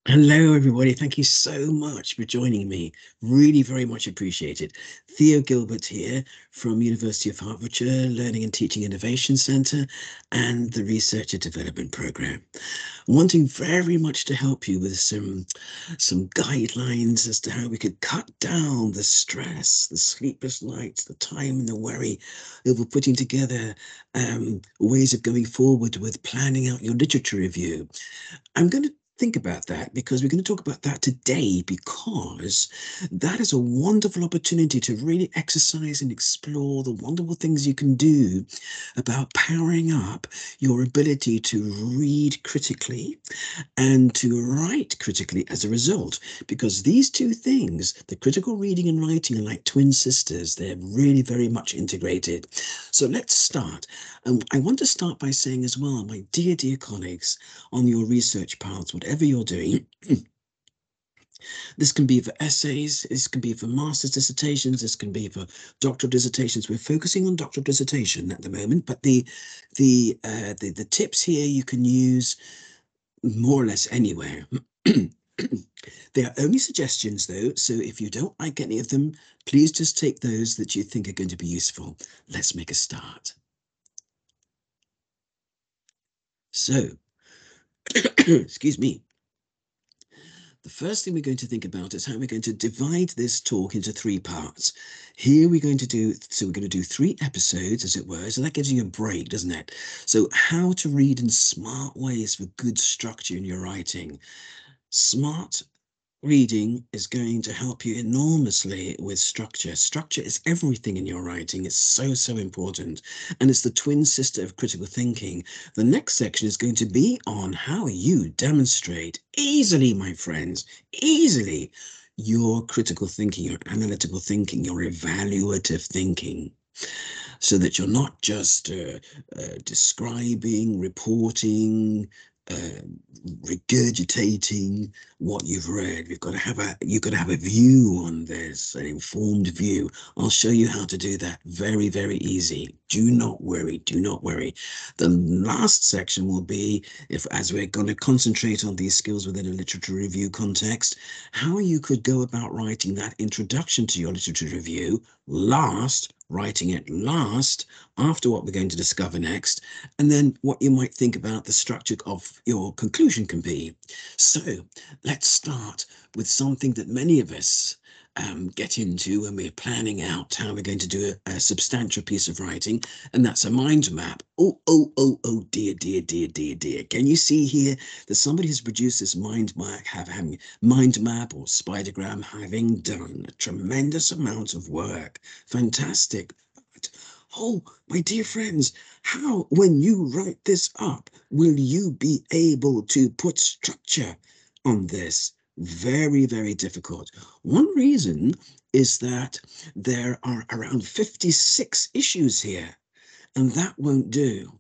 Hello, everybody. Thank you so much for joining me. Really, very much appreciated. Theo Gilbert here from University of Hertfordshire Learning and Teaching Innovation Centre and the Research and Development Programme. Wanting very much to help you with some guidelines as to how we could cut down the stress, the sleepless nights, the time and the worry over putting together ways of going forward with planning out your literature review. I'm going to think about that because we're going to talk about that today, because that is a wonderful opportunity to really exercise and explore the wonderful things you can do about powering up your ability to read critically and to write critically as a result. Because these two things, the critical reading and writing, are like twin sisters. They're really very much integrated. So let's start. And I want to start by saying as well, my dear, dear colleagues, on your research paths, whatever you're doing, this can be for essays, this can be for master's dissertations, this can be for doctoral dissertations. We're focusing on doctoral dissertation at the moment, but the tips here you can use more or less anywhere. They are only suggestions, though, so if you don't like any of them, please just take those that you think are going to be useful. Let's make a start. So, excuse me. The first thing we're going to think about is how we're going to divide this talk into three parts. Here we're going to do 3 episodes, as it were, so that gives you a break, doesn't it? So how to read in smart ways for good structure in your writing. Smart reading is going to help you enormously with structure. Structure is everything in your writing. It's so, so important. And it's the twin sister of critical thinking. The next section is going to be on how you demonstrate easily, my friends, easily, your critical thinking, your analytical thinking, your evaluative thinking, so that you're not just describing, reporting, uh, regurgitating what you've read. You've got to have a view on this, an informed view. I'll show you how to do that. Very, very easy. Do not worry. Do not worry. The last section will be, as we're going to concentrate on these skills within a literature review context, how you could go about writing that introduction to your literature review writing it last, after what we're going to discover next, and then what you might think about the structure of your conclusion can be. So let's start with something that many of us get into when we're planning out how we're going to do a substantial piece of writing, and that's a mind map. Oh, dear, dear, dear, dear, dear. Can you see here that somebody has produced this mind map, having mind map or spidergram, having done a tremendous amount of work? Fantastic. But, oh, my dear friends, how, when you write this up, will you be able to put structure on this? Very, very difficult. One reason is that there are around 56 issues here, and that won't do.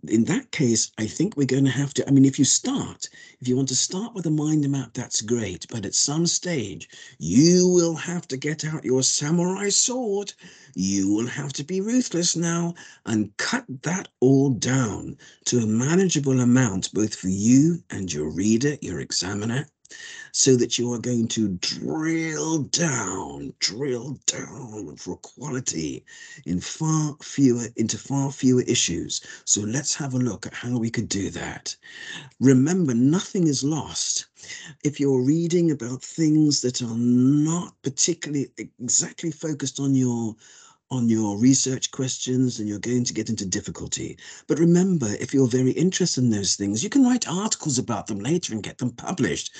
In that case, I think we're going to have to, if you want to start with a mind map, that's great. But at some stage, you will have to get out your samurai sword. You will have to be ruthless now and cut that all down to a manageable amount, both for you and your reader, your examiner, so that you are going to drill down for quality into far fewer issues. So let's have a look at how we could do that. Remember, nothing is lost. If you're reading about things that are not particularly exactly focused on your research questions, and you're going to get into difficulty. But remember, if you're very interested in those things, you can write articles about them later and get them published.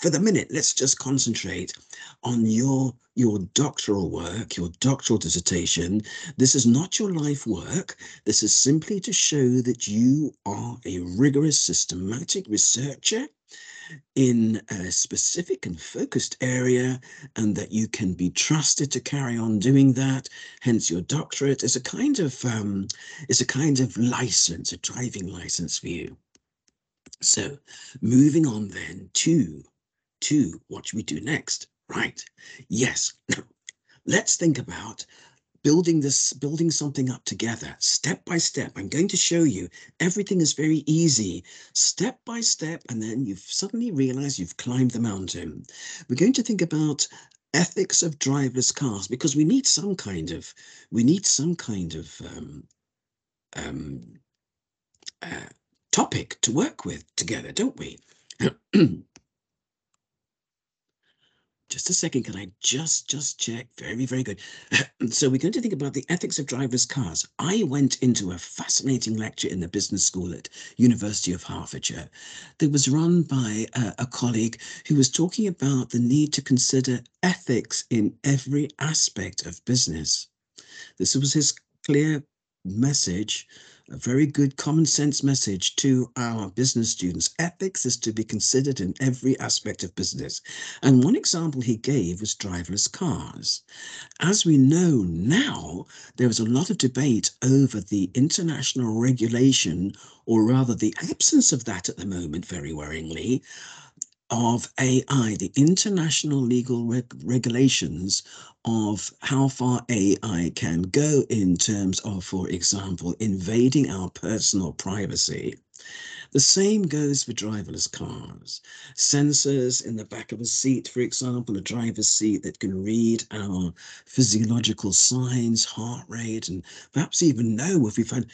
For the minute, let's just concentrate on your doctoral work, your doctoral dissertation. This is not your life work. This is simply to show that you are a rigorous, systematic researcher in a specific and focused area, and that you can be trusted to carry on doing that. Hence, your doctorate is a kind of license, a driving license for you. So, moving on then to what should we do next? Right. Yes. Now, let's think about building something up together, step by step. I'm going to show you everything is very easy, step by step, and then you've suddenly realized you've climbed the mountain. We're going to think about ethics of driverless cars, because we need some kind of um, uh, topic to work with together, don't we? Just a second, can I just check? Very, very good. So we're going to think about the ethics of driverless cars. I went into a fascinating lecture in the business school at University of Hertfordshire that was run by a colleague who was talking about the need to consider ethics in every aspect of business. This was his clear message, a very good common sense message to our business students. Ethics is to be considered in every aspect of business. And one example he gave was driverless cars. As we know now, there is a lot of debate over the international regulation, or rather the absence of that at the moment, very worryingly, of AI, the international legal regulations of how far AI can go in terms of, for example, invading our personal privacy. The same goes for driverless cars. Sensors in the back of a seat, for example, a driver's seat that can read our physiological signs, heart rate, and perhaps even know if we've had,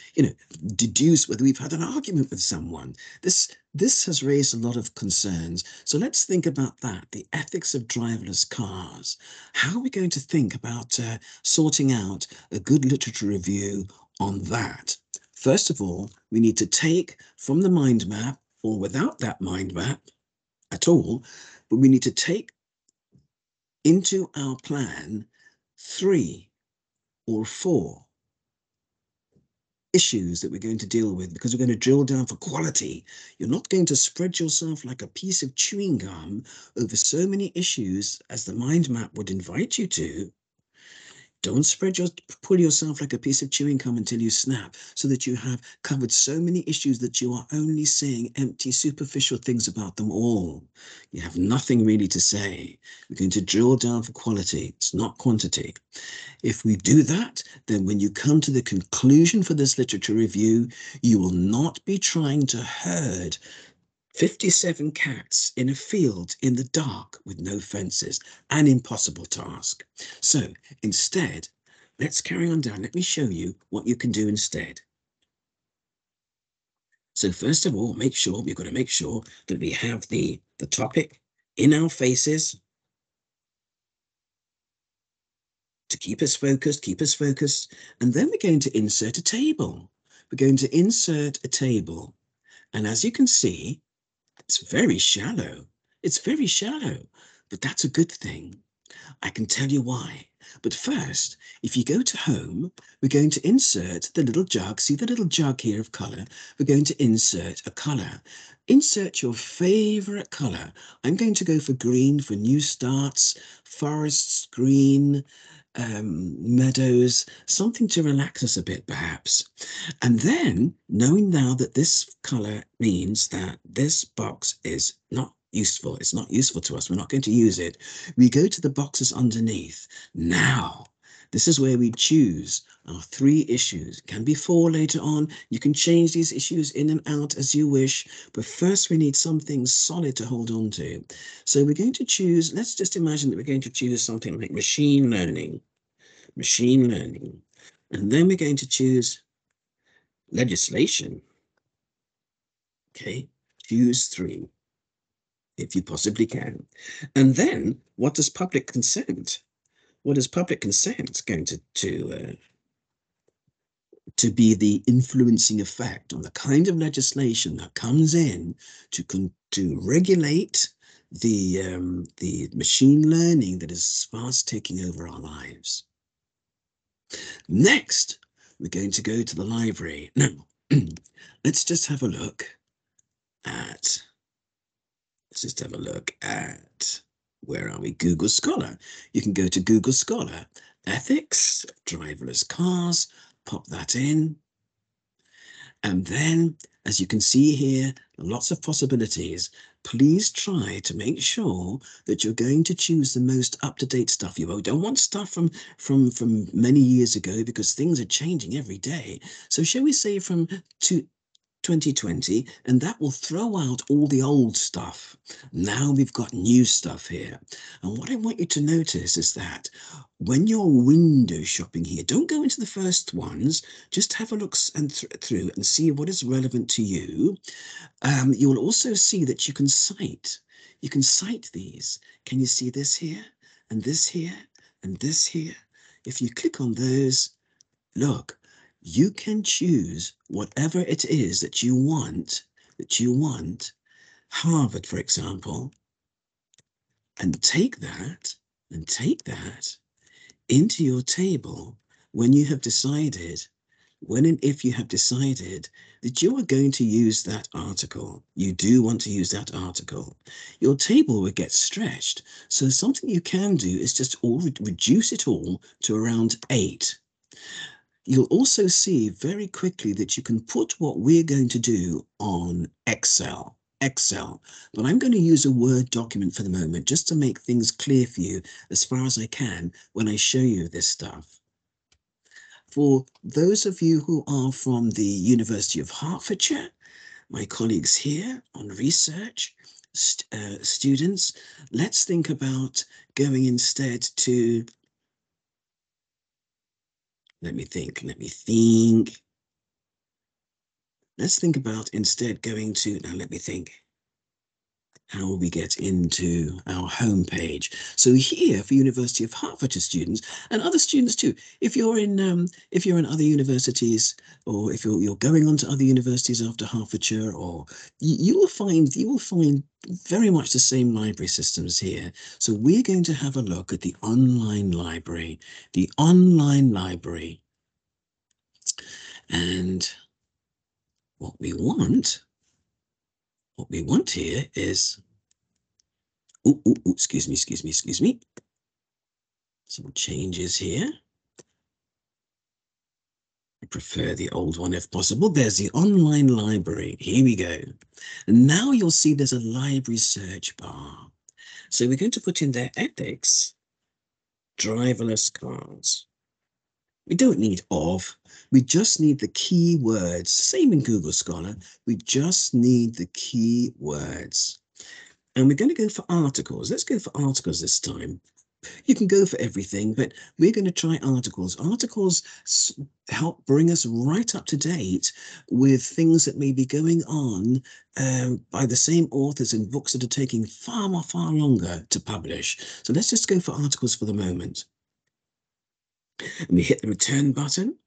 deduce whether we've had an argument with someone. This has raised a lot of concerns. So let's think about that, the ethics of driverless cars. How are we going to think about sorting out a good literature review on that? First of all, we need to take from the mind map, or without that mind map at all, but we need to take into our plan 3 or 4 issues that we're going to deal with, because we're going to drill down for quality. You're not going to spread yourself like a piece of chewing gum over so many issues as the mind map would invite you to. Don't pull yourself like a piece of chewing gum until you snap, so that you have covered so many issues that you are only saying empty, superficial things about them all. You have nothing really to say. We're going to drill down for quality. It's not quantity. If we do that, then when you come to the conclusion for this literature review, you will not be trying to herd 57 cats in a field in the dark with no fences, an impossible task. So instead, let's carry on down. Let me show you what you can do instead. So first of all, we've got to make sure that we have the topic in our faces to keep us focused. And then we're going to insert a table. We're going to insert a table. And as you can see, it's very shallow. It's very shallow, but that's a good thing. I can tell you why. But first, if you go to home, we're going to insert the little jug. See the little jug here of colour? We're going to insert a colour. Insert your favourite colour. I'm going to go for green for new starts, forests, green, meadows, something to relax us a bit, perhaps. And then, knowing now that this color means that this box is not useful, it's not useful to us, we're not going to use it, we go to the boxes underneath. Now, this is where we choose our 3 issues. It can be 4 later on. You can change these issues in and out as you wish, but first we need something solid to hold on to. So we're going to choose, let's just imagine that we're going to choose something like machine learning. And then we're going to choose legislation. Okay, choose 3 if you possibly can. And then what does public consent? What is public consent going to be the influencing effect on the kind of legislation that comes in to regulate the machine learning that is fast taking over our lives? Next, we're going to go to the library. Now, let's just have a look at, where are we? Google Scholar. You can go to Google Scholar, ethics, driverless cars, pop that in. And then, as you can see here, lots of possibilities. Please try to make sure that you're going to choose the most up-to-date stuff. You don't want stuff from many years ago, because things are changing every day. So shall we say from 2020, and that will throw out all the old stuff. Now we've got new stuff here. And what I want you to notice is that when you're window shopping here, don't go into the first ones, just have a look through and see what is relevant to you. You will also see that you can cite. You can cite these. Can you see this here, and this here, and this here? If you click on those, look, you can choose whatever it is that you want, Harvard, for example, and take that into your table when you have decided, when and if you have decided that you are going to use that article. You do want to use that article. Your table will get stretched. So something you can do is just reduce it all to around 8. You'll also see very quickly that you can put what we're going to do on Excel. But I'm going to use a Word document for the moment, just to make things clear for you as far as I can when I show you this stuff. For those of you who are from the University of Hertfordshire, my colleagues here on research, students, let's think about going instead to, let me think. Let's think about instead going to, now let me think, how we get into our homepage. So here for University of Hertfordshire students and other students too, if you're in other universities, or if you're going on to other universities after Hertfordshire, or you will find very much the same library systems here. So we're going to have a look at the online library, and what we want here is, excuse me. Some changes here. I prefer the old one if possible. There's the online library. Here we go. And now you'll see there's a library search bar. So we're going to put in there ethics, driverless cars. We don't need of, we just need the keywords. Same in Google Scholar, we just need the keywords. And we're going to go for articles. Let's go for articles this time. You can go for everything, but we're going to try articles. Articles help bring us right up to date with things that may be going on by the same authors in books that are taking far longer to publish. So let's just go for articles for the moment. And we hit the return button.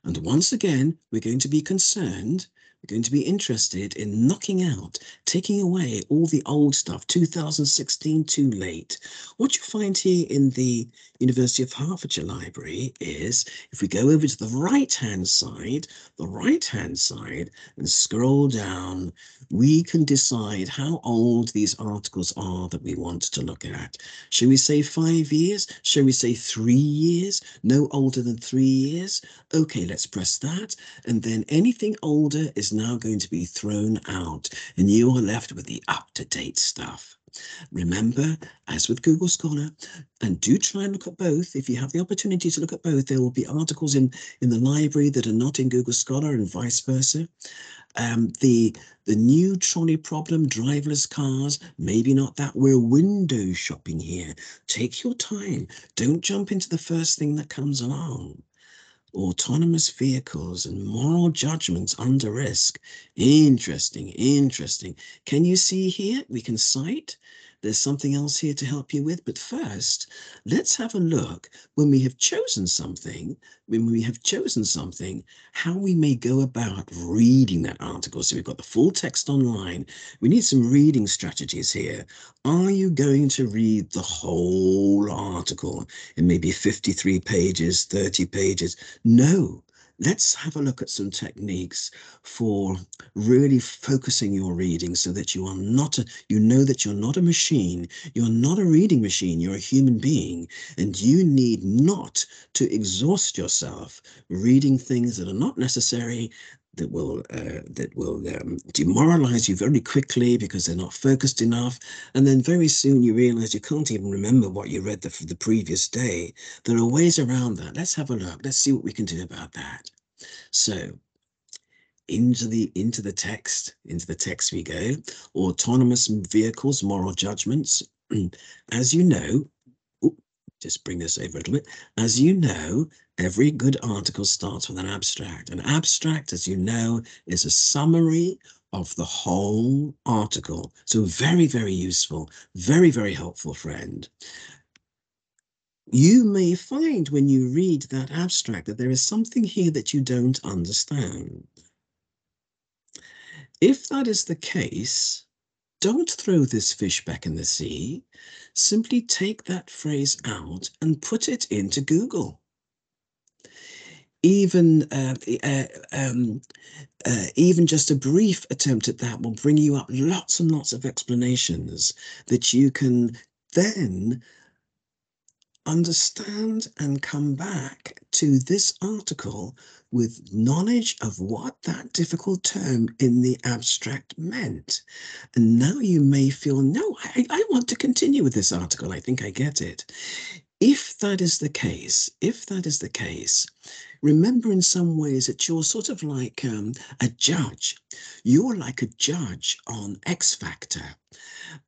And once again, we're going to be concerned, we're going to be interested in knocking out, taking away all the old stuff, 2016, too late. What you find here in the University of Hertfordshire Library is, if we go over to the right-hand side, and scroll down, we can decide how old these articles are that we want to look at. Shall we say 5 years? Shall we say 3 years? No older than 3 years? Okay, let's press that. And then anything older is now going to be thrown out, and you are left with the up-to-date stuff. Remember, as with Google Scholar, and do try and look at both. If you have the opportunity to look at both, there will be articles in the library that are not in Google Scholar, and vice versa. The new trolley problem, driverless cars, maybe not that. We're window shopping here. Take your time. Don't jump into the first thing that comes along. Autonomous vehicles and moral judgments under risk. Interesting. Can you see here? We can cite. There's something else here to help you with. But first, let's have a look when we have chosen something, how we may go about reading that article. So we've got the full text online. We need some reading strategies here. Are you going to read the whole article? It may be 53 pages, 30 pages. No, let's have a look at some techniques for really focusing your reading so that you are not you know that you're not a machine, you're not a reading machine, you're a human being, and you need not to exhaust yourself reading things that are not necessary, that will demoralize you very quickly because they're not focused enough, and then very soon you realize you can't even remember what you read the previous day. There are ways around that. Let's have a look. Let's see what we can do about that. So into the text we go. Autonomous vehicles, moral judgments. As you know, just bring this over a little bit. As you know, every good article starts with an abstract. An abstract, as you know, is a summary of the whole article. So very, very useful, very, very helpful, friend. You may find when you read that abstract that there is something here that you don't understand. If that is the case, don't throw this fish back in the sea. Simply take that phrase out and put it into Google. Even even just a brief attempt at that will bring you up lots and lots of explanations that you can then understand and come back to this article with knowledge of what that difficult term in the abstract meant. And now you may feel, no, I want to continue with this article. I think I get it. If that is the case, remember in some ways that you're sort of like a judge. You're like a judge on X Factor.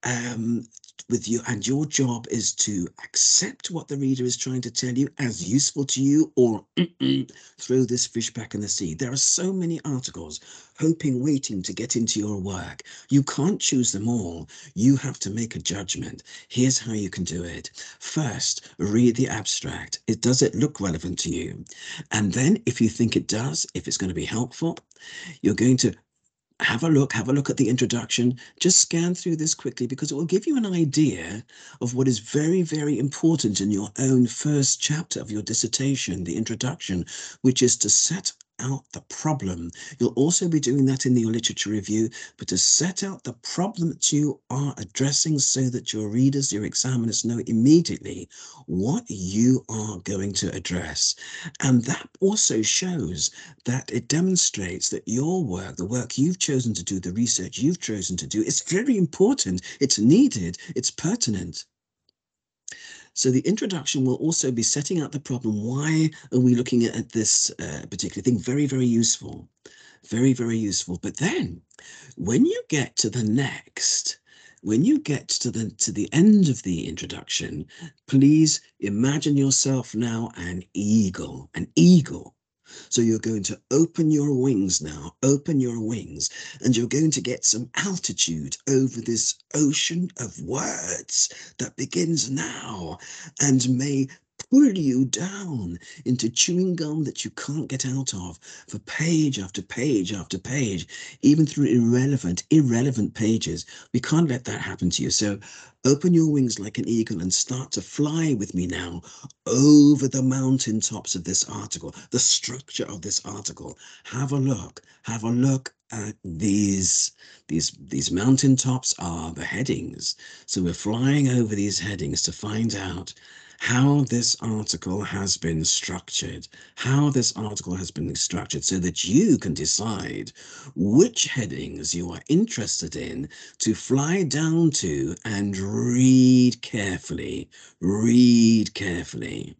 Um, with you, and your job is to accept what the reader is trying to tell you as useful to you, or throw this fish back in the sea. There are so many articles waiting to get into your work. You can't choose them all. You have to make a judgment. Here's how you can do it. First, read the abstract. Does it look relevant to you? And then if you think it does, if it's going to be helpful, you're going to have a look at the introduction. Just scan through this quickly because it will give you an idea of what is very, very important in your own first chapter of your dissertation, the introduction, which is to set out the problem. You'll also be doing that in your literature review, but to set out the problem that you are addressing so that your readers, your examiners know immediately what you are going to address. And that also shows that it demonstrates that your work, the work you've chosen to do, the research you've chosen to do, is very important, it's needed, it's pertinent. So the introduction will also be setting out the problem. Why are we looking at this particular thing? Very, very useful. Very, very useful. But then when you get to the next, when you get to the end of the introduction, please imagine yourself now an eagle, an eagle. So you're going to open your wings now, open your wings, and you're going to get some altitude over this ocean of words that begins now and may pull you down into chewing gum that you can't get out of for page after page after page, even through irrelevant pages. We can't let that happen to you. So open your wings like an eagle and start to fly with me now over the mountaintops of this article, the structure of this article. Have a look at these mountaintops are the headings. So we're flying over these headings to find out how this article has been structured, so that you can decide which headings you are interested in to fly down to and read carefully. Read carefully.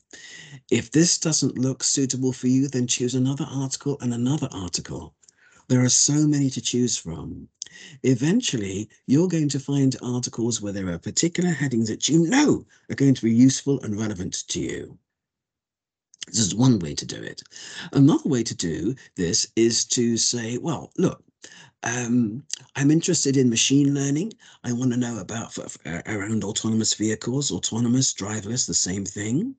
If this doesn't look suitable for you, then choose another article and another article. There are so many to choose from. Eventually, you're going to find articles where there are particular headings that you know are going to be useful and relevant to you. This is one way to do it. Another way to do this is to say, well, look, I'm interested in machine learning. I want to know about around autonomous vehicles, autonomous, driverless, the same thing.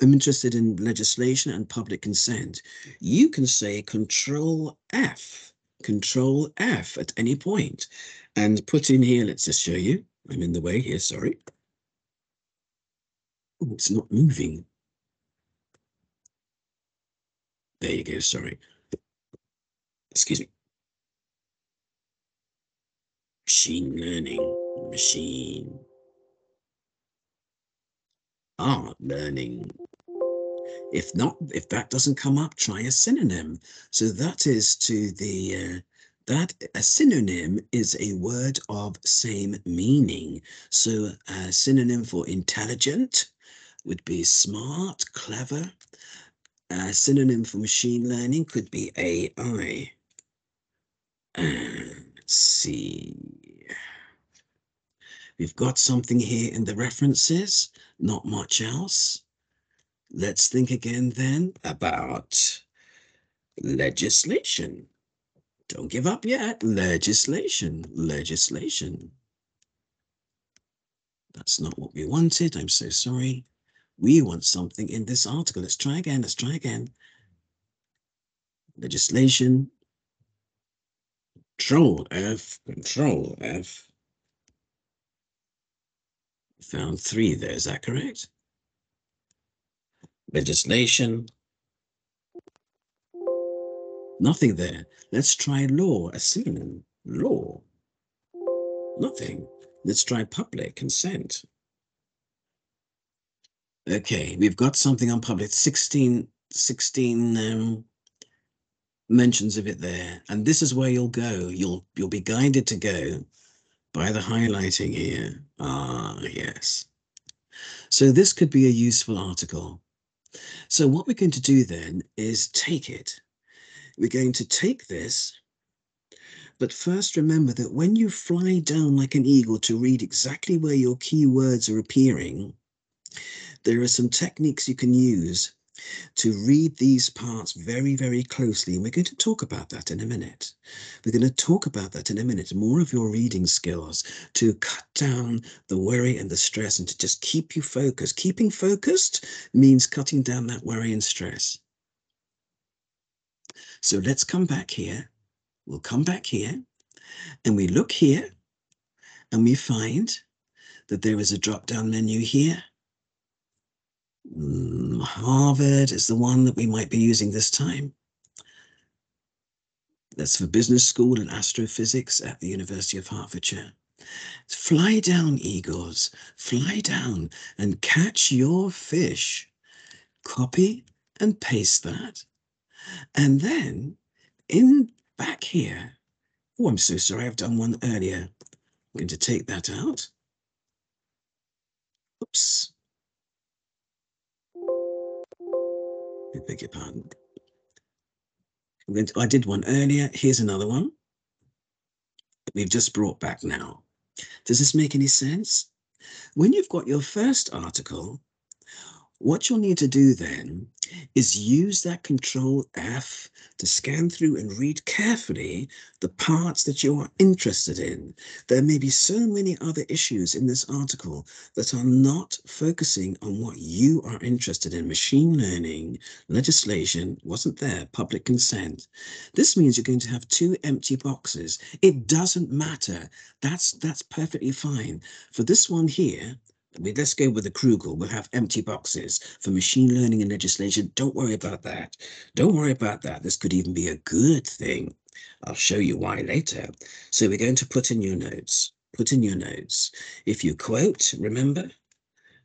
I'm interested in legislation and public consent. You can say Control F at any point and put in here, let's just show you. I'm in the way here, sorry. Oh, it's not moving. There you go, sorry. Excuse me. Machine learning, machine. Art learning. If not, if that doesn't come up, try a synonym. So that is to the, that a synonym is a word of same meaning. So a synonym for intelligent would be smart, clever. A synonym for machine learning could be AI. Let's see. We've got something here in the references, not much else. Let's think again then about legislation. Don't give up yet. Legislation, legislation. That's not what we wanted. I'm so sorry. We want something in this article. Let's try again. Let's try again. Legislation. Control F, Control F. Found 3 there. Is that correct? Legislation. Nothing there. Let's try law, a synonym. Law. Nothing. Let's try public consent. Okay, we've got something on public. 16 mentions of it there. And this is where you'll go. You'll be guided to go by the highlighting here. Ah, yes. So this could be a useful article. So what we're going to do then is take it. We're going to take this, but first remember that when you fly down like an eagle to read exactly where your keywords are appearing, there are some techniques you can use to read these parts very, very closely. And we're going to talk about that in a minute. We're going to talk about that in a minute. More of your reading skills to cut down the worry and the stress and to just keep you focused. Keeping focused means cutting down that worry and stress. So let's come back here. We'll come back here and we look here and we find that there is a drop-down menu here. Harvard is the one that we might be using this time. That's for business school and astrophysics at the University of Hertfordshire. Fly down, eagles, fly down and catch your fish. Copy and paste that. And then in back here, oh, I'm so sorry, I've done one earlier. I'm going to take that out. Oops. I beg your pardon. I did one earlier. Here's another one that we've just brought back now. Does this make any sense? When you've got your first article, what you'll need to do then is use that Control F to scan through and read carefully the parts that you are interested in. There may be so many other issues in this article that are not focusing on what you are interested in. Machine learning, legislation, wasn't there, public consent. This means you're going to have 2 empty boxes. It doesn't matter. That's perfectly fine. For this one here, let's go with the Krugel. We'll have empty boxes for machine learning and legislation. Don't worry about that. Don't worry about that. This could even be a good thing. I'll show you why later. So we're going to put in your notes. Put in your notes. If you quote, remember,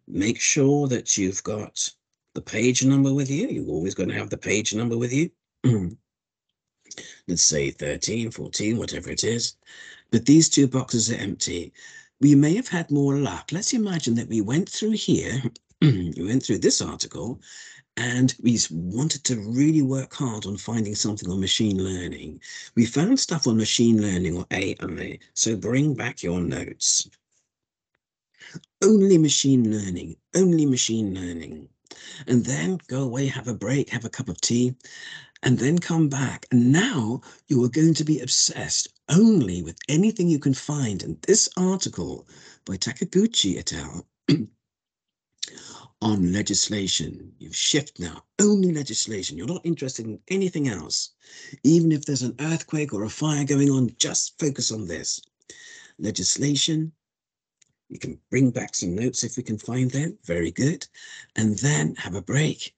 make sure that you've got the page number with you. You're always going to have the page number with you. Let's say 13, 14, whatever it is. But these 2 boxes are empty. We may have had more luck. Let's imagine that we went through here, we went through this article, and we wanted to really work hard on finding something on machine learning. We found stuff on machine learning or AI, so bring back your notes. Only machine learning, only machine learning. And then go away, have a break, have a cup of tea, and then come back. And now you are going to be obsessed only with anything you can find in this article by Takaguchi et al. On legislation. You shift now, only legislation. You're not interested in anything else. Even if there's an earthquake or a fire going on, just focus on this. Legislation. You can bring back some notes if we can find them. Very good. And then have a break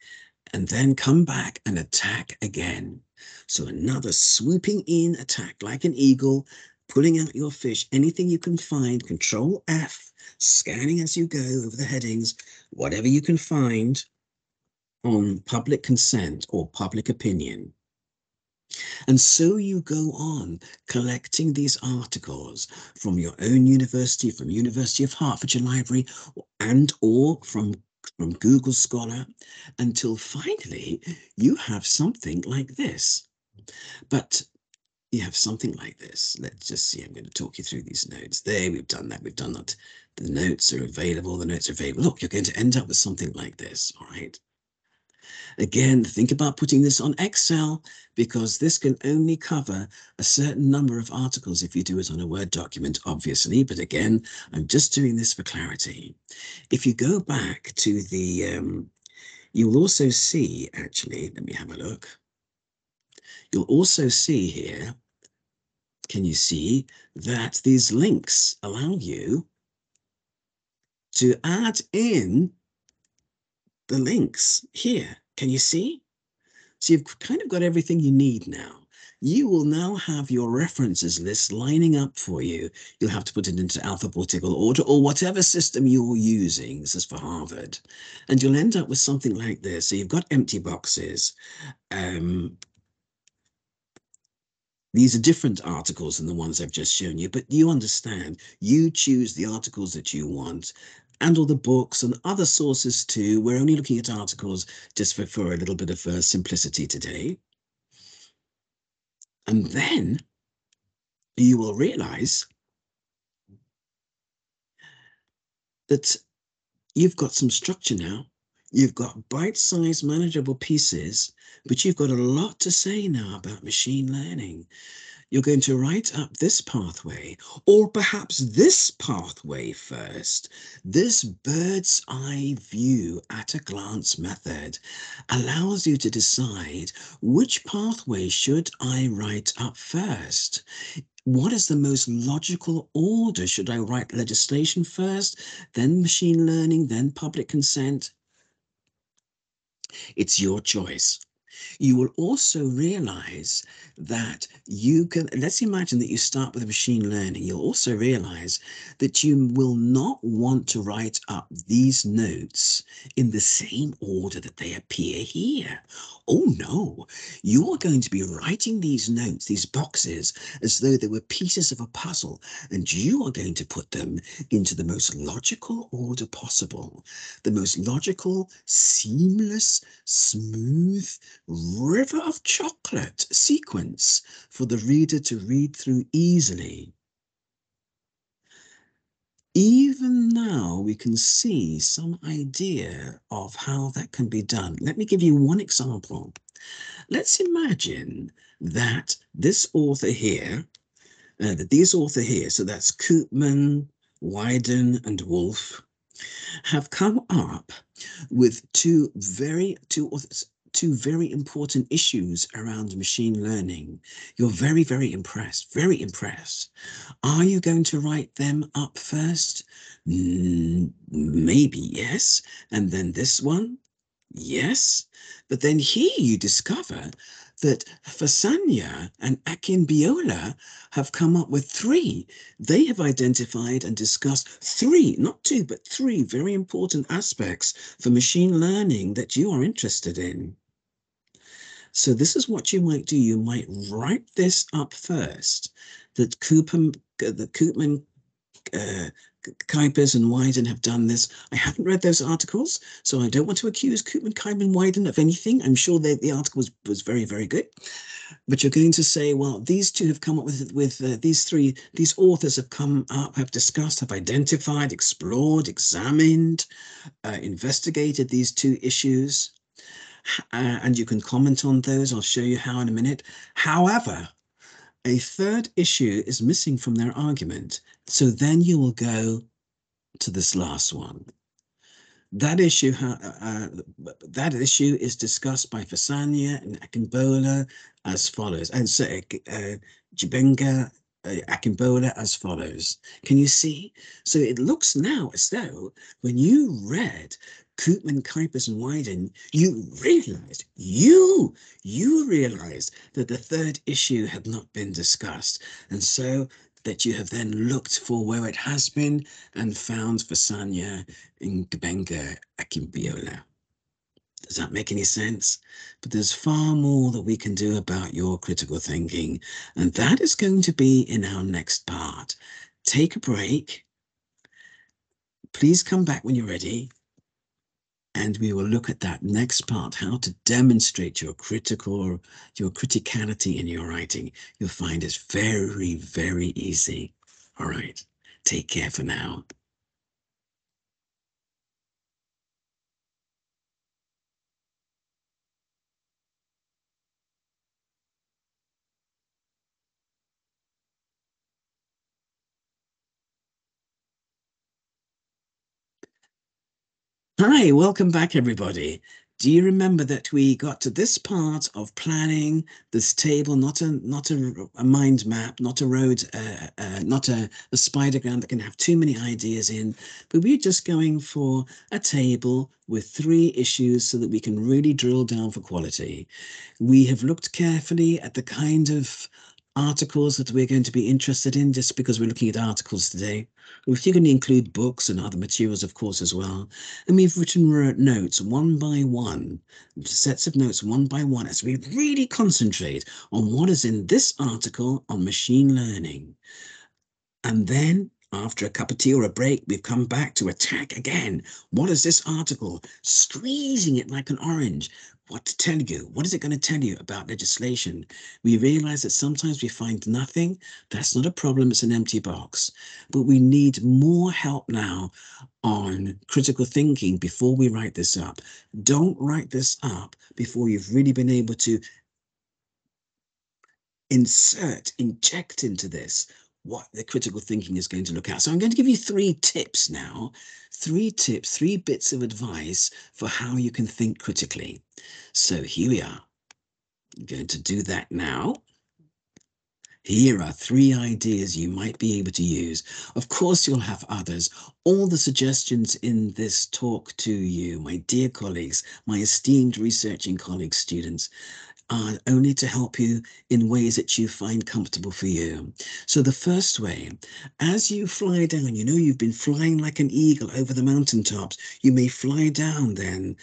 and then come back and attack again. So another swooping in attack like an eagle, pulling out your fish, anything you can find, Control F, scanning as you go over the headings, whatever you can find on public consent or public opinion. And so you go on collecting these articles from your own university, from University of Hertfordshire Library, and or from Google Scholar, until finally you have something like this. But you have something like this. Let's just see. I'm going to talk you through these notes. There, we've done that. We've done that. The notes are available. The notes are available. Look, you're going to end up with something like this. All right. Again, think about putting this on Excel, because this can only cover a certain number of articles if you do it on a Word document, obviously. But again, I'm just doing this for clarity. If you go back to the, you'll also see, actually, let me have a look. You'll also see here, can you see that these links allow you to add in the links here? Can you see? So you've kind of got everything you need now. You will now have your references list lining up for you. You'll have to put it into alphabetical order or whatever system you're using. This is for Harvard. And you'll end up with something like this. So you've got empty boxes. These are different articles than the ones I've just shown you, but you understand. You choose the articles that you want, and all the books and other sources too. We're only looking at articles just for a little bit of simplicity today. And then you will realize that you've got some structure now. You've got bite-sized manageable pieces, but you've got a lot to say now about machine learning. You're going to write up this pathway, or perhaps this pathway first. This bird's eye view at a glance method allows you to decide which pathway should I write up first. What is the most logical order? Should I write legislation first, then machine learning, then public consent? It's your choice. You will also realize that you can, let's imagine that you start with machine learning. You'll also realize that you will not want to write up these notes in the same order that they appear here. Oh no, you are going to be writing these notes, these boxes, as though they were pieces of a puzzle, and you are going to put them into the most logical order possible, the most logical, seamless, smooth, river of chocolate sequence for the reader to read through easily. Even now, we can see some idea of how that can be done. Let me give you one example. Let's imagine that this author here, these authors here, so that's Koopman, Wyden, and Wolf, have come up with two very important issues around machine learning. You're very, very impressed, very impressed. Are you going to write them up first? Maybe yes. And then this one? Yes. But then here you discover that Fasanya and Akinbiola have come up with three. They have identified and discussed three, not two, but three very important aspects for machine learning that you are interested in. So this is what you might do. You might write this up first, that Koopman, Kuipers and Wyden have done this. I haven't read those articles, so I don't want to accuse Koopman, Kuipers, and Wyden of anything. I'm sure the article was very, very good. But you're going to say, well, these two have come up with these authors have come up, have discussed, have identified, explored, examined, investigated these two issues. And you can comment on those. I'll show you how in a minute. However, a third issue is missing from their argument. So then you will go to this last one. That issue is discussed by Fasanya and Akimbola as follows, and so Jibenga Akimbola as follows. Can you see? So it looks now as though when you read Koopman, Kuipers, and Wyden, you realized that the third issue had not been discussed, and so that you have then looked for where it has been and found Vasanya in Gbenga Akimbiola. Does that make any sense? But there's far more that we can do about your critical thinking, and that is going to be in our next part. Take a break. Please come back when you're ready, and we will look at that next part, how to demonstrate your criticality in your writing. You'll find it's very, very easy. All right. Take care for now. Hi, welcome back, everybody. Do you remember that we got to this part of planning this table, not a mind map, not a road, not a spidergram that can have too many ideas in, but we're just going for a table with 3 issues so that we can really drill down for quality. We have looked carefully at the kind of articles that we're going to be interested in, just because we're looking at articles today. We're going to include books and other materials, of course, as well. And we've written notes one by one, sets of notes one by one, as we really concentrate on what is in this article on machine learning. And then, after a cup of tea or a break, we've come back to attack again. What is this article? Squeezing it like an orange. What to tell you? What is it going to tell you about legislation? We realize that sometimes we find nothing. That's not a problem. It's an empty box. But we need more help now on critical thinking before we write this up. Don't write this up before you've really been able to inject into this what the critical thinking is going to look at. So I'm going to give you 3 tips now, 3 tips, 3 bits of advice for how you can think critically. So here we are. I'm going to do that now. Here are 3 ideas you might be able to use. Of course, you'll have others. All the suggestions in this talk to you, my dear colleagues, my esteemed researching colleagues, students, are only to help you in ways that you find comfortable for you. So the first way, as you fly down, you've been flying like an eagle over the mountaintops. You may fly down then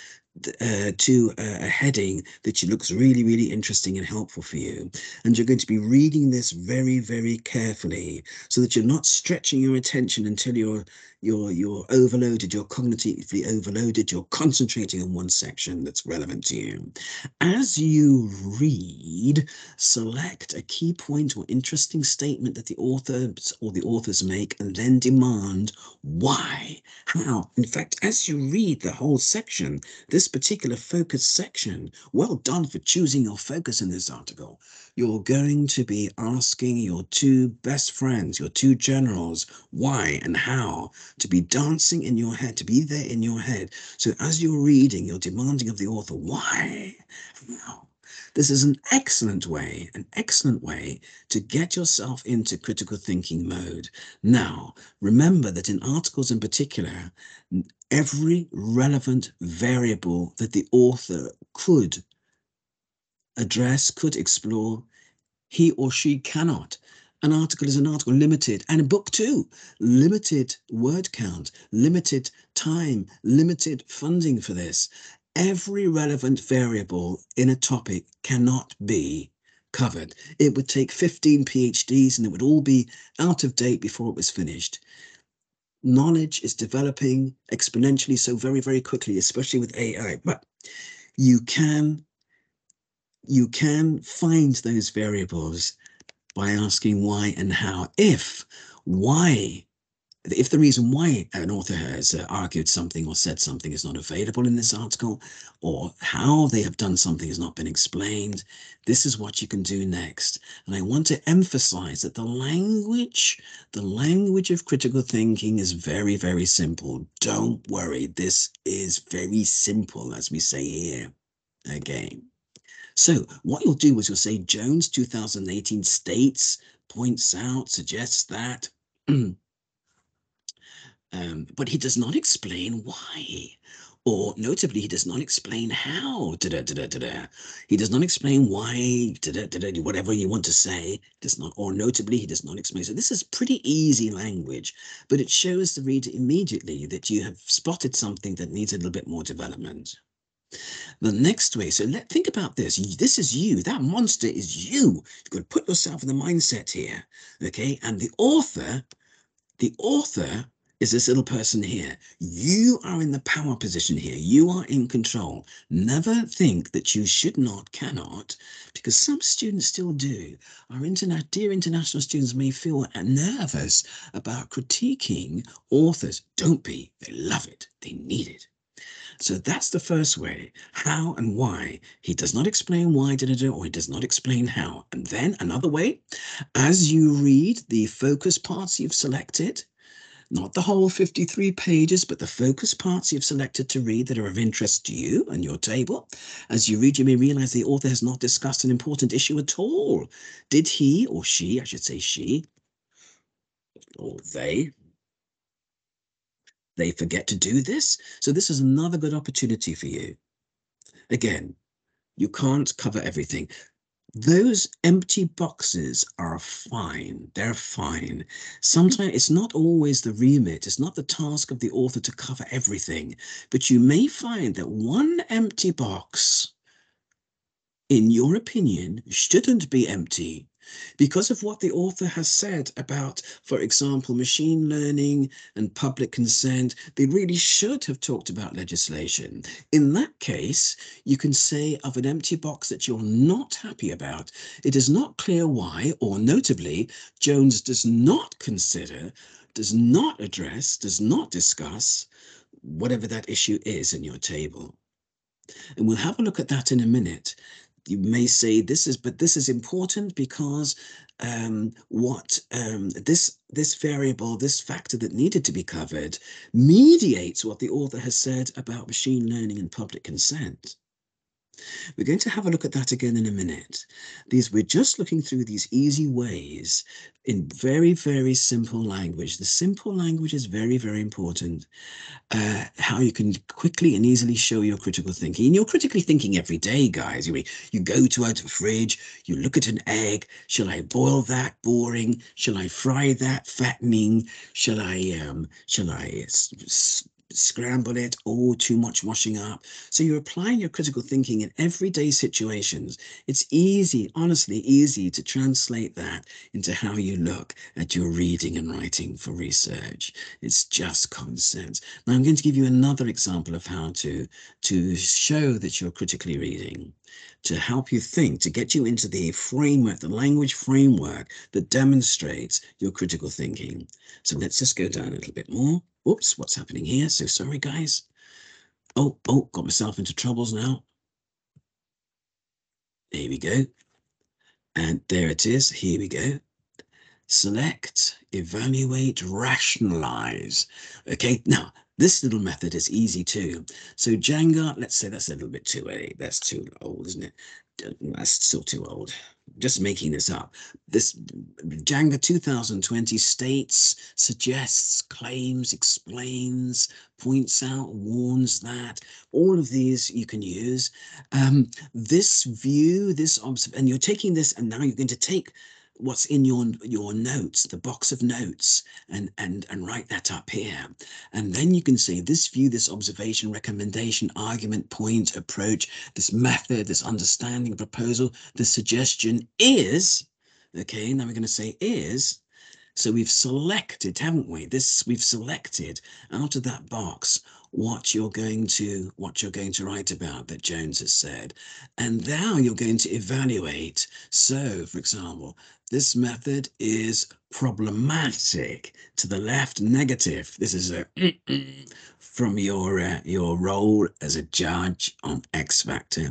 to a heading that looks really, really interesting and helpful for you. And you're going to be reading this very, very carefully so that you're not stretching your attention until you're overloaded, you're cognitively overloaded, you're concentrating on one section that's relevant to you. As you read, select a key point or interesting statement that the authors make, and then demand why, how. In fact, as you read the whole section, this particular focus section, well done for choosing your focus in this article. You're going to be asking your 2 best friends, your 2 generals, why and how, to be dancing in your head, to be there in your head. So as you're reading, you're demanding of the author, why? How? This is an excellent way to get yourself into critical thinking mode. Now, remember that in articles in particular, every relevant variable that the author could address, could explore, he or she cannot. An article is an article, limited, and a book too. Limited word count, limited time, limited funding for this. Every relevant variable in a topic cannot be covered. It would take 15 PhDs and it would all be out of date before it was finished. Knowledge is developing exponentially, so very, very quickly, especially with AI. But you can find those variables by asking why and how. If the reason why an author has argued something or said something is not available in this article, or how they have done something has not been explained, this is what you can do next. And I want to emphasize that the language of critical thinking is very, very simple. Don't worry, this is very simple, as we say here. Again. So what you'll do is you'll say Jones 2018 states, points out, suggests that, but he does not explain why. Or notably, he does not explain how. He does not explain why. Whatever you want to say does not. Or notably, he does not explain. So this is pretty easy language, but it shows the reader immediately that you have spotted something that needs a little bit more development. The next way, so think about this. This is you. That monster is you. You've got to put yourself in the mindset here, okay? And the author is this little person here. You are in the power position here. You are in control. Never think that you should not, cannot, because some students still do. Our dear international students may feel nervous about critiquing authors. Don't be. They love it. They need it. So that's the first way, how and why. He does not explain why did it do, or he does not explain how. And then another way, as you read the focus parts you've selected, not the whole 53 pages, but the focus parts you've selected to read that are of interest to you and your table. As you read, you may realize the author has not discussed an important issue at all. Did he or she, I should say she, or they forget to do this? So this is another good opportunity for you. Again, you can't cover everything. Those empty boxes are fine. They're fine. Sometimes it's not always the remit, it's not the task of the author to cover everything, but you may find that one empty box, in your opinion, shouldn't be empty because of what the author has said about, for example, machine learning and public consent. They really should have talked about legislation. In that case, you can say of an empty box that you're not happy about, it is not clear why, or notably, Jones does not consider, does not address, does not discuss whatever that issue is in your table. And we'll have a look at that in a minute. You may say this is important because this variable, this factor that needed to be covered, mediates what the author has said about machine learning and public consent. We're going to have a look at that again in a minute. We're just looking through these easy ways in very, very simple language. The simple language is very, very important. How you can quickly and easily show your critical thinking. And you're critically thinking every day, guys. You go to out the fridge, you look at an egg. Shall I boil that? Boring. Shall I fry that? Fattening. Shall I scramble it? Oh, too much washing up. So you're applying your critical thinking in everyday situations. It's easy, honestly easy, to translate that into how you look at your reading and writing for research. It's just common sense. Now I'm going to give you another example of how to show that you're critically reading, to help you think, to get you into the framework, the language framework that demonstrates your critical thinking. So let's just go down a little bit more. Oops, what's happening here? So sorry, guys. Oh, got myself into troubles now. There we go. And there it is. Here we go. Select, evaluate, rationalize. Okay, now this little method is easy too. So Django, let's say that's a little bit too early. That's too old, isn't it? That's still too old. Just making this up. This Django 2020 states, suggests, claims, explains, points out, warns that. All of these you can use. This view, and you're taking this, and now you're going to take what's in your notes, the box of notes, and write that up here. And then you can say this view, this observation, recommendation, argument, point, approach, this method, this understanding, proposal, this suggestion is, okay, now we're going to say is. So we've selected, haven't we? We've selected out of that box what you're going to write about that Jones has said. And now you're going to evaluate. So, for example, this method is problematic. To the left, negative. This is a from your role as a judge on X Factor.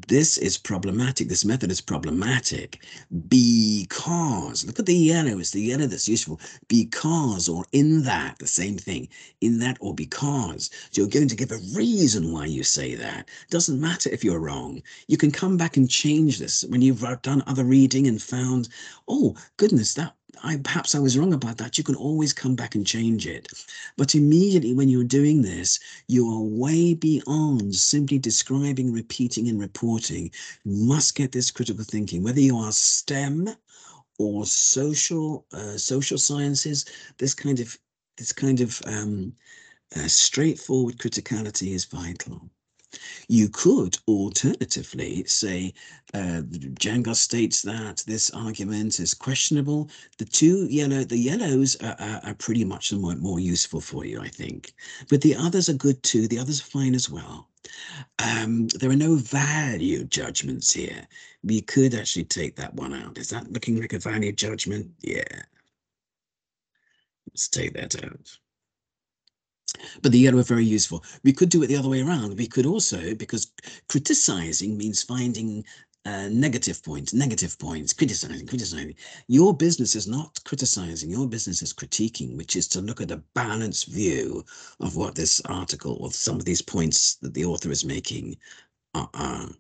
This is problematic. This method is problematic because, look at the yellow, it's the yellow that's useful. Because, or in that, the same thing, in that or because. So you're going to give a reason why you say that. Doesn't matter if you're wrong. You can come back and change this when you've done other reading and found, oh, goodness, that perhaps I was wrong about that. You can always come back and change it. But immediately when you're doing this, you are way beyond simply describing, repeating, and reporting. You must get this critical thinking, whether you are STEM or social sciences. This kind of straightforward criticality is vital. You could alternatively say, Django states that this argument is questionable. The yellows are pretty much somewhat more useful for you, I think. But the others are good too. The others are fine as well. There are no value judgments here. We could actually take that one out. Is that looking like a value judgment? Yeah, let's take that out. But the yellow are very useful. We could do it the other way around. We could also, because criticizing means finding negative points, criticizing. Your business is not criticizing, your business is critiquing, which is to look at a balanced view of what this article or some of these points that the author is making are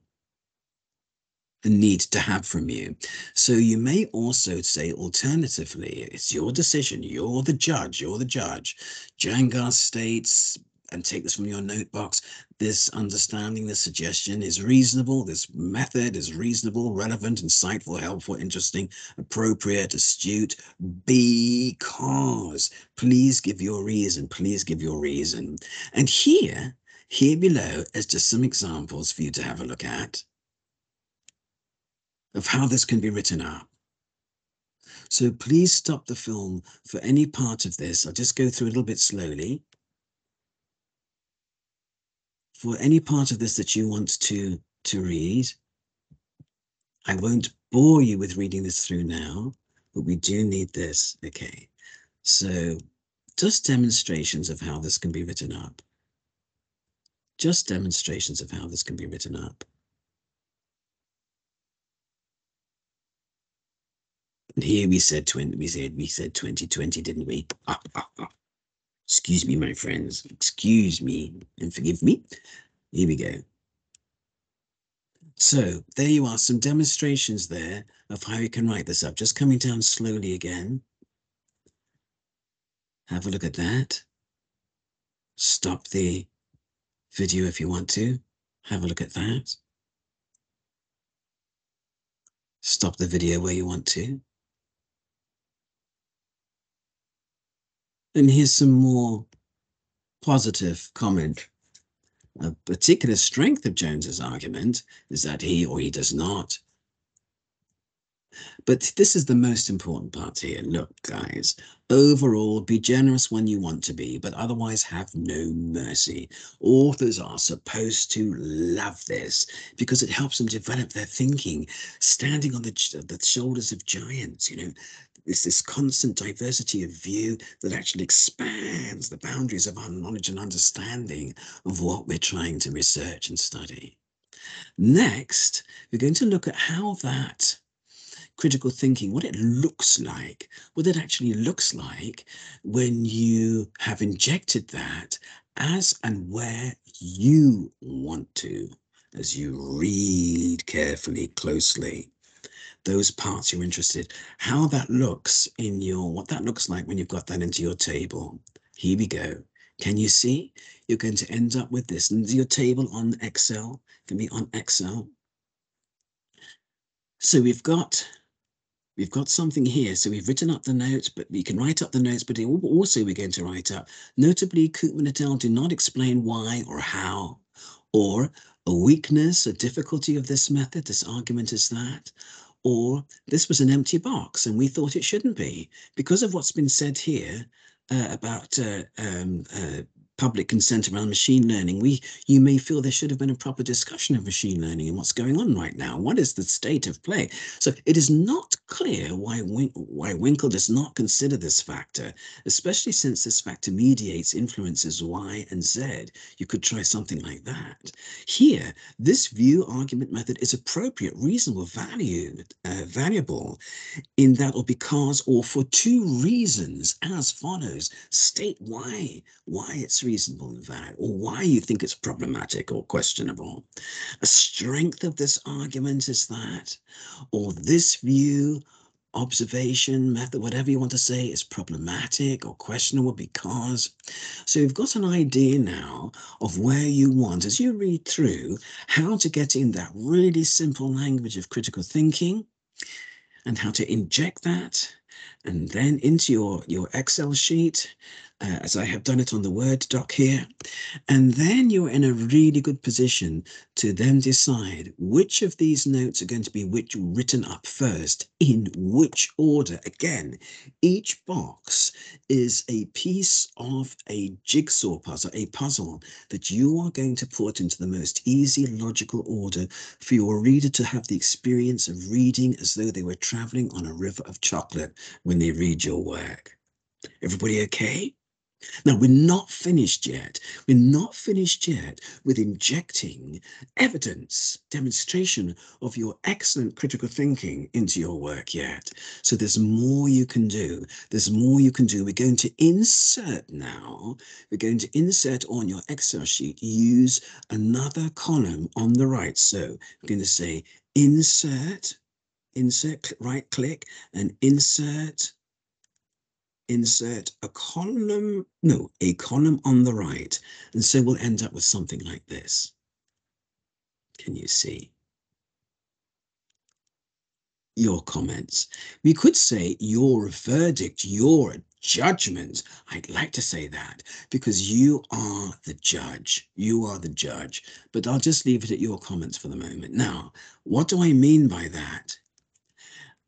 need to have from you. So you may also say, alternatively, it's your decision. You're the judge. You're the judge. Jangar states, and take this from your note box, this understanding, this suggestion is reasonable. This method is reasonable, relevant, insightful, helpful, interesting, appropriate, astute, because please give your reason. Please give your reason. And here below is just some examples for you to have a look at of how this can be written up. So please stop the film for any part of this. I'll just go through a little bit slowly. For any part of this that you want to read, I won't bore you with reading this through now, but we do need this. Okay, so just demonstrations of how this can be written up. Just demonstrations of how this can be written up. And here we said 2020, didn't we? Excuse me, my friends. Excuse me and forgive me. Here we go. So there you are, some demonstrations there of how you can write this up. Just coming down slowly again. Have a look at that. Stop the video if you want to. Have a look at that. Stop the video where you want to. And here's some more positive comment. A particular strength of Jones's argument is that he or he does not. But this is the most important part here. Look, guys, overall, be generous when you want to be, but otherwise have no mercy. Authors are supposed to love this because it helps them develop their thinking, standing on the shoulders of giants, you know. It's this constant diversity of view that actually expands the boundaries of our knowledge and understanding of what we're trying to research and study. Next, we're going to look at how that critical thinking, what it looks like, what it actually looks like when you have injected that as and where you want to, as you read carefully, closely, those parts you're interested, how that looks in your, what that looks like when you've got that into your table. Here we go. Can you see? You're going to end up with this. And your table on Excel can be on Excel. So we've got something here. So we've written up the notes, but we can write up the notes, but also we're going to write up. Notably, Koopman et al. Do not explain why or how, or a weakness, a difficulty of this method, this argument is that, or this was an empty box and we thought it shouldn't be. Because of what's been said here about public consent around machine learning, you may feel there should have been a proper discussion of machine learning and what's going on right now. What is the state of play? So it is not clear why Winkle does not consider this factor, especially since this factor mediates influences Y and Z. You could try something like that. Here, this view argument method is appropriate, reasonable, valuable in that or because or for two reasons as follows. State why it's reasonable and valid, or why you think it's problematic or questionable. A strength of this argument is that, or this view observation, method, whatever you want to say, is problematic or questionable because. So you've got an idea now of where you want, as you read through, how to get in that really simple language of critical thinking and how to inject that and then into your Excel sheet, as I have done it on the Word doc here. And then you're in a really good position to then decide which of these notes are going to be written up first, in which order. Again, each box is a piece of a jigsaw puzzle, a puzzle that you are going to put into the most easy logical order for your reader to have the experience of reading as though they were traveling on a river of chocolate when they read your work. Everybody okay? Now, we're not finished yet. We're not finished yet with injecting evidence, demonstration of your excellent critical thinking into your work yet. So there's more you can do. There's more you can do. We're going to insert now. We're going to insert on your Excel sheet, use another column on the right. So we're going to say insert, right click, and insert a column, no, a column on the right. And so we'll end up with something like this. Can you see? Your comments. We could say your verdict, your judgment. I'd like to say that because you are the judge. You are the judge. But I'll just leave it at your comments for the moment. Now, what do I mean by that?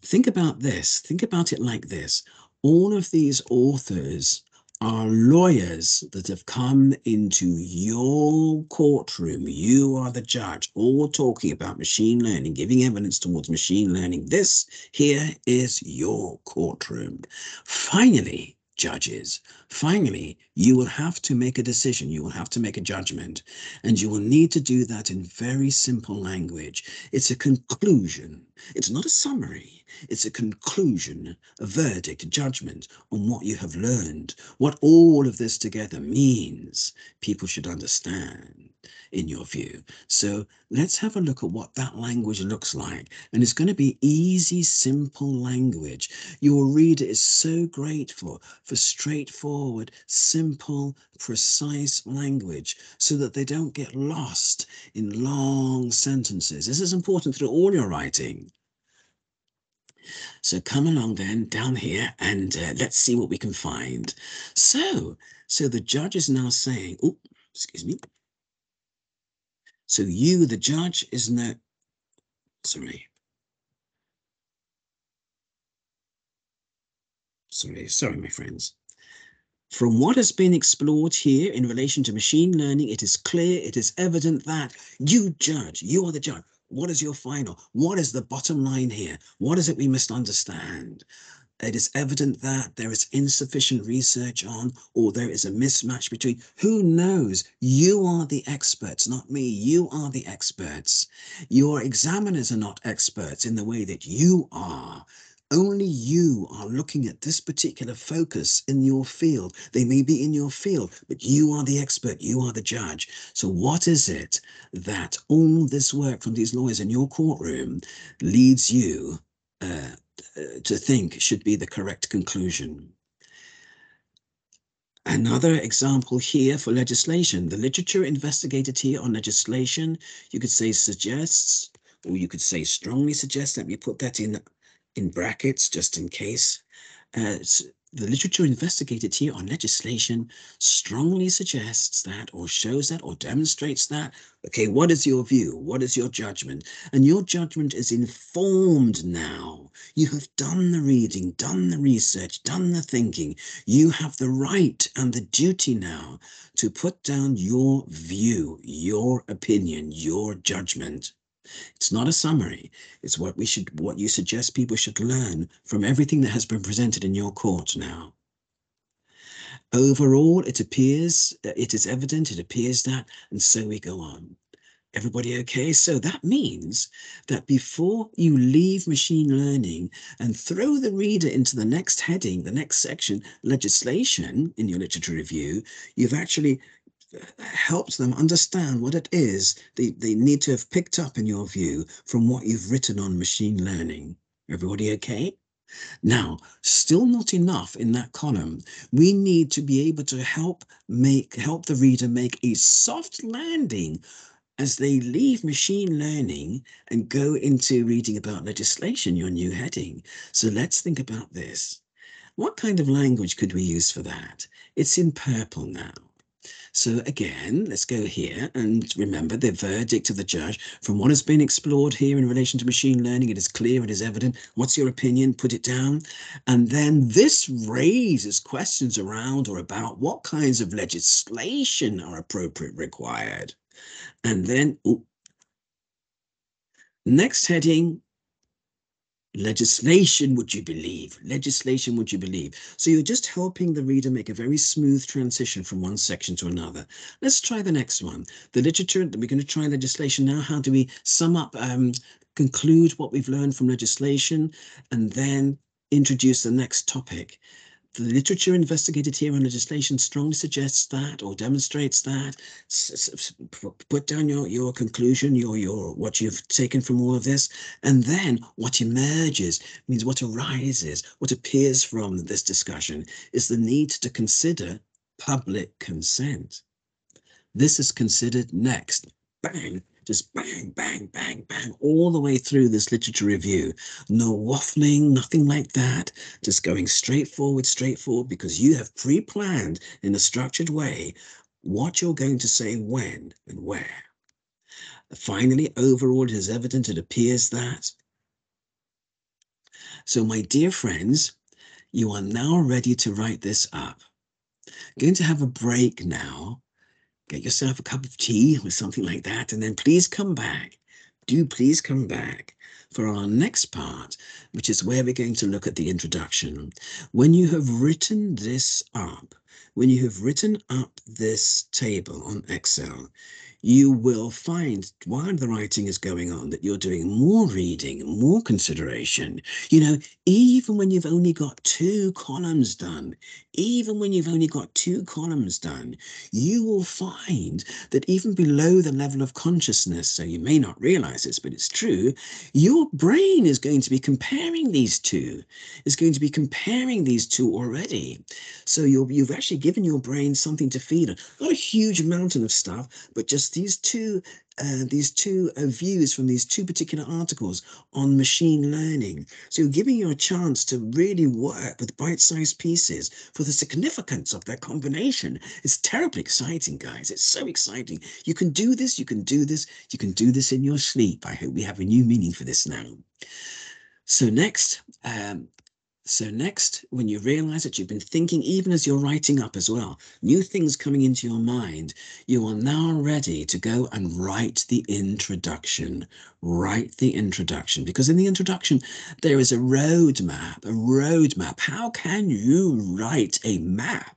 Think about this. Think about it like this. All of these authors are lawyers that have come into your courtroom. You are the judge, all talking about machine learning, giving evidence towards machine learning. This here is your courtroom. Finally, judges, finally, you will have to make a decision. You will have to make a judgment, and you will need to do that in very simple language. It's a conclusion. It's not a summary. It's a conclusion, a verdict, a judgment on what you have learned, what all of this together means. People should understand, in your view. So let's have a look at what that language looks like. And it's going to be easy, simple language. Your reader is so grateful for straightforward, simple, precise language so that they don't get lost in long sentences. This is important through all your writing. So come along then down here and let's see what we can find. So the judge is now saying, oh, excuse me. So you, the judge, is now, sorry, my friends. From what has been explored here in relation to machine learning, it is clear, it is evident that you judge, you are the judge. What is your final? What is the bottom line here? What is it we must understand? It is evident that there is insufficient research on, or there is a mismatch between, who knows? You are the experts, not me. You are the experts. Your examiners are not experts in the way that you are. Only you are looking at this particular focus in your field. They may be in your field, but you are the expert. You are the judge. So what is it that all this work from these lawyers in your courtroom leads you to think should be the correct conclusion? Another example here for legislation. The literature investigated here on legislation, you could say suggests, or you could say strongly suggests. Let me put that in brackets just in case. The literature investigated here on legislation strongly suggests that, or shows that, or demonstrates that. Okay, what is your view? What is your judgment? And your judgment is informed now. You have done the reading, done the research, done the thinking. You have the right and the duty now to put down your view, your opinion, your judgment. It's not a summary. It's what you suggest people should learn from everything that has been presented in your court now. Overall, it appears, it is evident, it appears that, and so we go on. Everybody okay? So that means that before you leave machine learning and throw the reader into the next heading, the next section, legislation, in your literature review, you've actually helped them understand what it is they need to have picked up, in your view, from what you've written on machine learning. Everybody okay? Now, still not enough in that column. We need to be able to help the reader make a soft landing as they leave machine learning and go into reading about legislation, your new heading. So let's think about this. What kind of language could we use for that? It's in purple now. So again, let's go here and remember the verdict of the judge. From what has been explored here in relation to machine learning, it is clear, it is evident. What's your opinion? Put it down. And then this raises questions around or about what kinds of legislation are appropriate required. And then, next heading, legislation, would you believe? Legislation, would you believe? So you're just helping the reader make a very smooth transition from one section to another. Let's try the next one. The literature, we're going to try legislation now. How do we sum up, conclude what we've learned from legislation, and then introduce the next topic? The literature investigated here on legislation strongly suggests that or demonstrates that. Put down your conclusion, your what you've taken from all of this, and then what emerges, means what arises, what appears from this discussion is the need to consider public consent. This is considered next. Bang, just bang, bang, bang, bang, all the way through this literature review. No waffling, nothing like that. Just going straight forward, because you have pre-planned in a structured way what you're going to say when and where. Finally, overall, it is evident, it appears that. So, my dear friends, you are now ready to write this up. Going to have a break now. Get yourself a cup of tea or something like that, and then please come back. Do please come back for our next part, which is where we're going to look at the introduction. When you have written this up, when you have written up this table on Excel, you will find while the writing is going on that you're doing more reading, more consideration. You know, even when you've only got 2 columns done, even when you've only got 2 columns done, you will find that even below the level of consciousness, so you may not realize this, but it's true, your brain is going to be comparing these two, already. So you've actually given your brain something to feed on. Not a huge mountain of stuff, but just these two views from these 2 particular articles on machine learning. So you're giving you a chance to really work with bite-sized pieces for the significance of their combination. It's terribly exciting, guys. It's so exciting. You can do this, you can do this, you can do this in your sleep. I hope we have a new meaning for this now. So next, when you realize that you've been thinking, even as you're writing up as well, new things coming into your mind, you are now ready to go and write the introduction. Write the introduction, because in the introduction, there is a roadmap. How can you write a map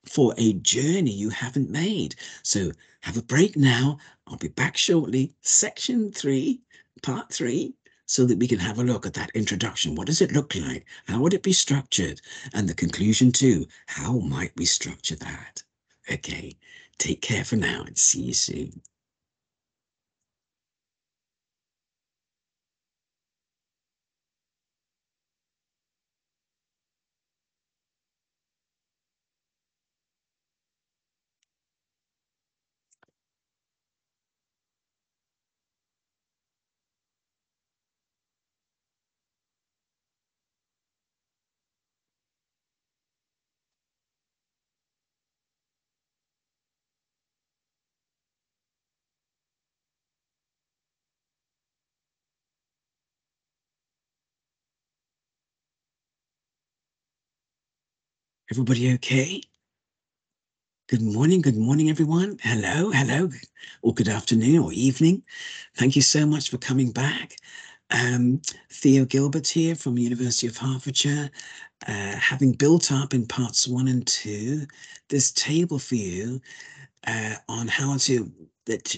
for a journey you haven't made? So have a break now. I'll be back shortly. Section 3, part 3, so that we can have a look at that introduction. What does it look like? How would it be structured? And the conclusion too, how might we structure that? Okay, take care for now and see you soon. Everybody okay? Good morning, everyone. Hello, or good afternoon or evening. Thank you so much for coming back. Theo Gilbert here from University of Hertfordshire, having built up in parts 1 and 2 this table for you on how to that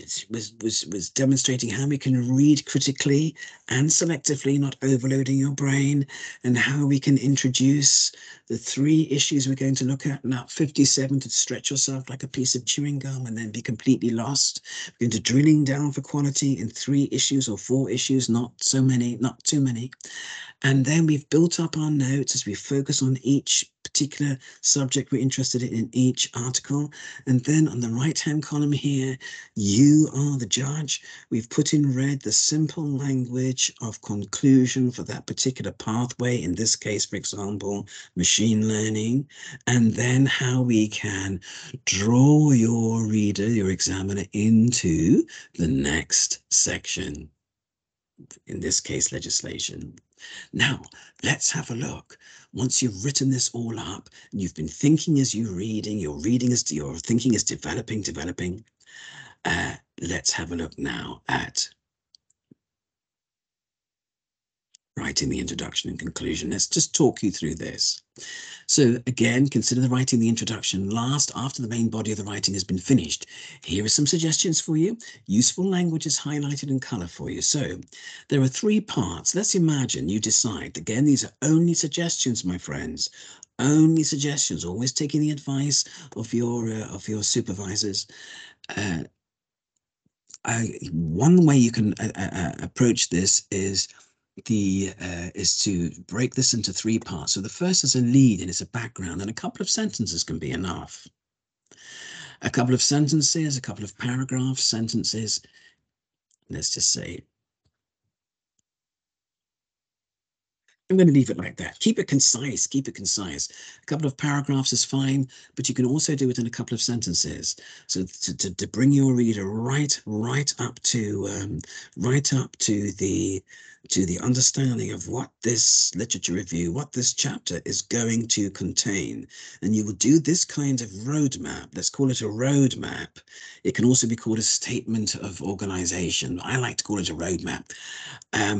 was demonstrating how we can read critically and selectively, not overloading your brain, and how we can introduce the 3 issues we're going to look at now. 57, to stretch yourself like a piece of chewing gum and then be completely lost. We're going to drilling down for quality in 3 issues or 4 issues, not so many, not too many. And then we've built up our notes as we focus on each particular subject we're interested in each article. And then on the right-hand column here, you are the judge. We've put in red the simple language of conclusion for that particular pathway, in this case, for example, machine learning, and then how we can draw your reader, your examiner, into the next section, in this case, legislation. Now, let's have a look. Once you've written this all up, and you've been thinking as you're reading, your thinking is developing. Let's have a look now at writing the introduction and conclusion. Let's just talk you through this. So again, consider the writing the introduction last after the main body of the writing has been finished. Here are some suggestions for you. Useful language is highlighted in color for you. So there are 3 parts. Let's imagine you decide, again, these are only suggestions, my friends, only suggestions, always taking the advice of your supervisors. One way you can approach this is to break this into 3 parts. So the first is a lead, and it's a background, and a couple of sentences can be enough. A couple of sentences, a couple of paragraphs, sentences. Let's just say, I'm going to leave it like that. Keep it concise, keep it concise. A couple of paragraphs is fine, but you can also do it in a couple of sentences. So to bring your reader right up to the understanding of what this literature review, what this chapter is going to contain. And you will do this kind of roadmap. Let's call it a roadmap. It can also be called a statement of organization. I like to call it a roadmap.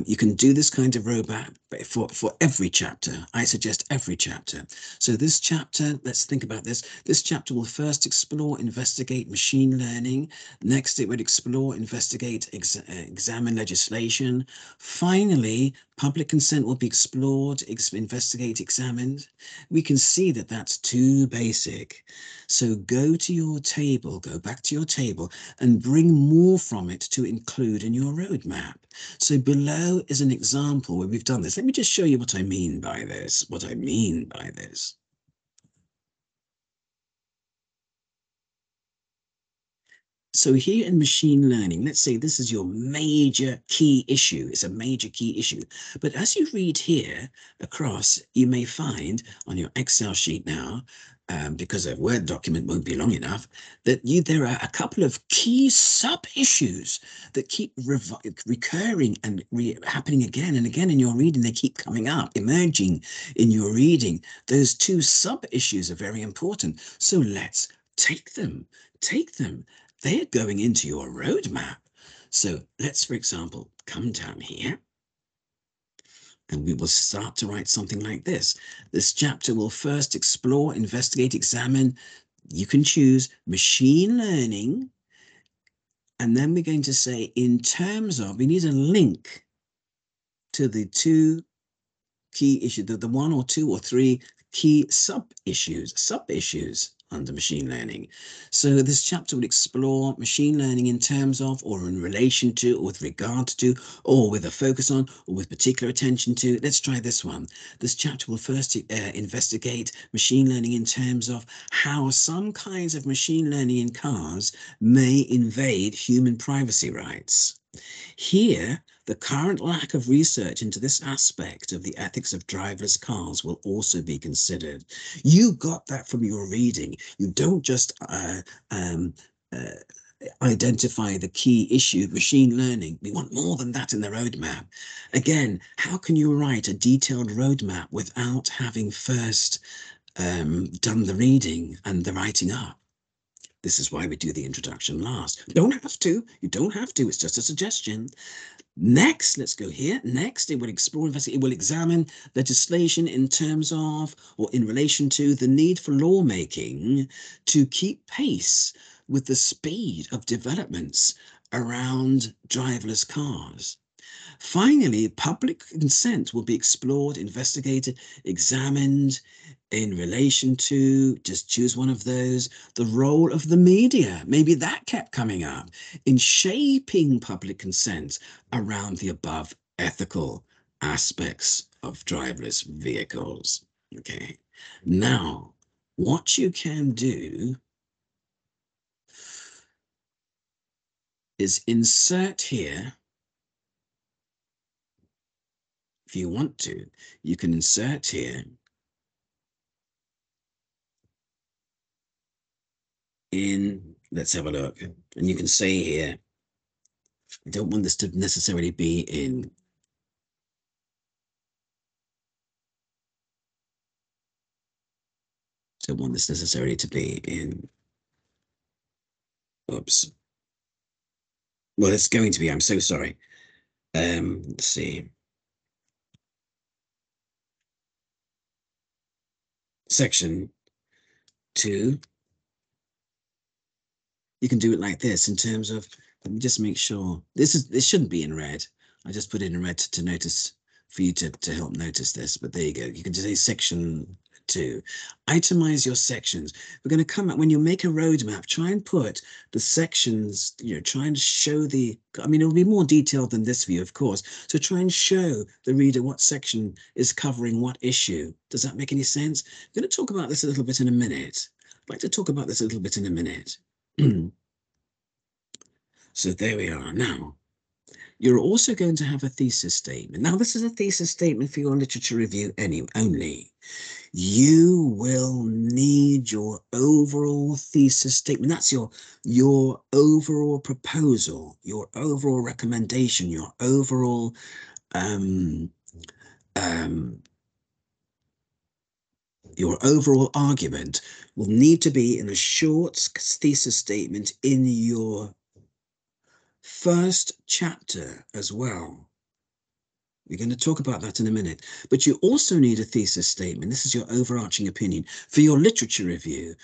You can do this kind of roadmap for every chapter. I suggest every chapter. So this chapter, let's think about this. This chapter will first explore, investigate machine learning. Next, it would explore, investigate, examine legislation. Finally, public consent will be explored, investigate, examined. We can see that that's too basic. So go to your table, go back to your table, and bring more from it to include in your roadmap. So below is an example where we've done this. Let me just show you what I mean by this, So here in machine learning, let's say this is your major key issue. It's a major key issue. But as you read here across, you may find on your Excel sheet now, because a Word document won't be long enough, that there are a couple of key sub-issues that keep recurring and happening again and again in your reading. They keep coming up, emerging in your reading. Those 2 sub-issues are very important. So let's take them. They're going into your roadmap. So let's, for example, come down here and we will start to write something like this. This chapter will first explore, investigate, examine. You can choose machine learning. And then we're going to say, in terms of, we need a link to the 2 key issues, the 1 or 2 or 3 key sub-issues under machine learning. So this chapter will explore machine learning in terms of, or in relation to, or with regard to, or with a focus on, or with particular attention to. Let's try this one. This chapter will first investigate machine learning in terms of how some kinds of machine learning in cars may invade human privacy rights. Here, the current lack of research into this aspect of the ethics of driverless cars will also be considered. You got that from your reading. You don't just identify the key issue, machine learning. We want more than that in the roadmap. Again, how can you write a detailed roadmap without having first done the reading and the writing up? This is why we do the introduction last. You don't have to. You don't have to. It's just a suggestion. Next, let's go here. Next, it will explore, it will examine legislation in terms of, or in relation to, the need for lawmaking to keep pace with the speed of developments around driverless cars. Finally, public consent will be explored, investigated, examined in relation to, just choose one of those, the role of the media. Maybe that kept coming up in shaping public consent around the above ethical aspects of driverless vehicles. Okay. Now, what you can do is insert here, if you want to, you can insert here in, let's have a look, and you can say here, I don't want this to necessarily be in, don't want this necessarily to be in, oops. Well, it's going to be, I'm so sorry. Let's see. Section 2. You can do it like this in terms of, let me just make sure, this shouldn't be in red. I just put it in red to notice, for you to help notice this, but there you go. You can just say section 2. Itemize your sections. We're going to come up, when you make a roadmap, try and put the sections, try and show it'll be more detailed than this view, of course. So try and show the reader what section is covering what issue. Does that make any sense? I'm going to talk about this a little bit in a minute. I'd like to talk about this a little bit in a minute. So there we are. Now, you're also going to have a thesis statement. Now, this is a thesis statement for your literature review only. You will need your overall thesis statement. That's your overall proposal, your overall recommendation, your overall argument will need to be in a short thesis statement in your first chapter as well. We're going to talk about that in a minute. But you also need a thesis statement. This is your overarching opinion for your literature review,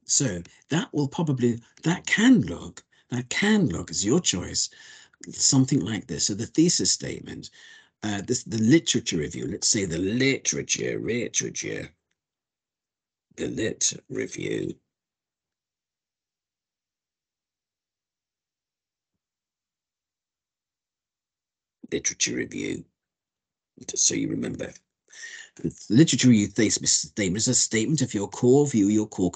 So that can look, it's your choice, something like this. So the thesis statement, the literature review, let's say the lit review. Literature review, just so you remember. Literature review statement is a statement of your core view, your core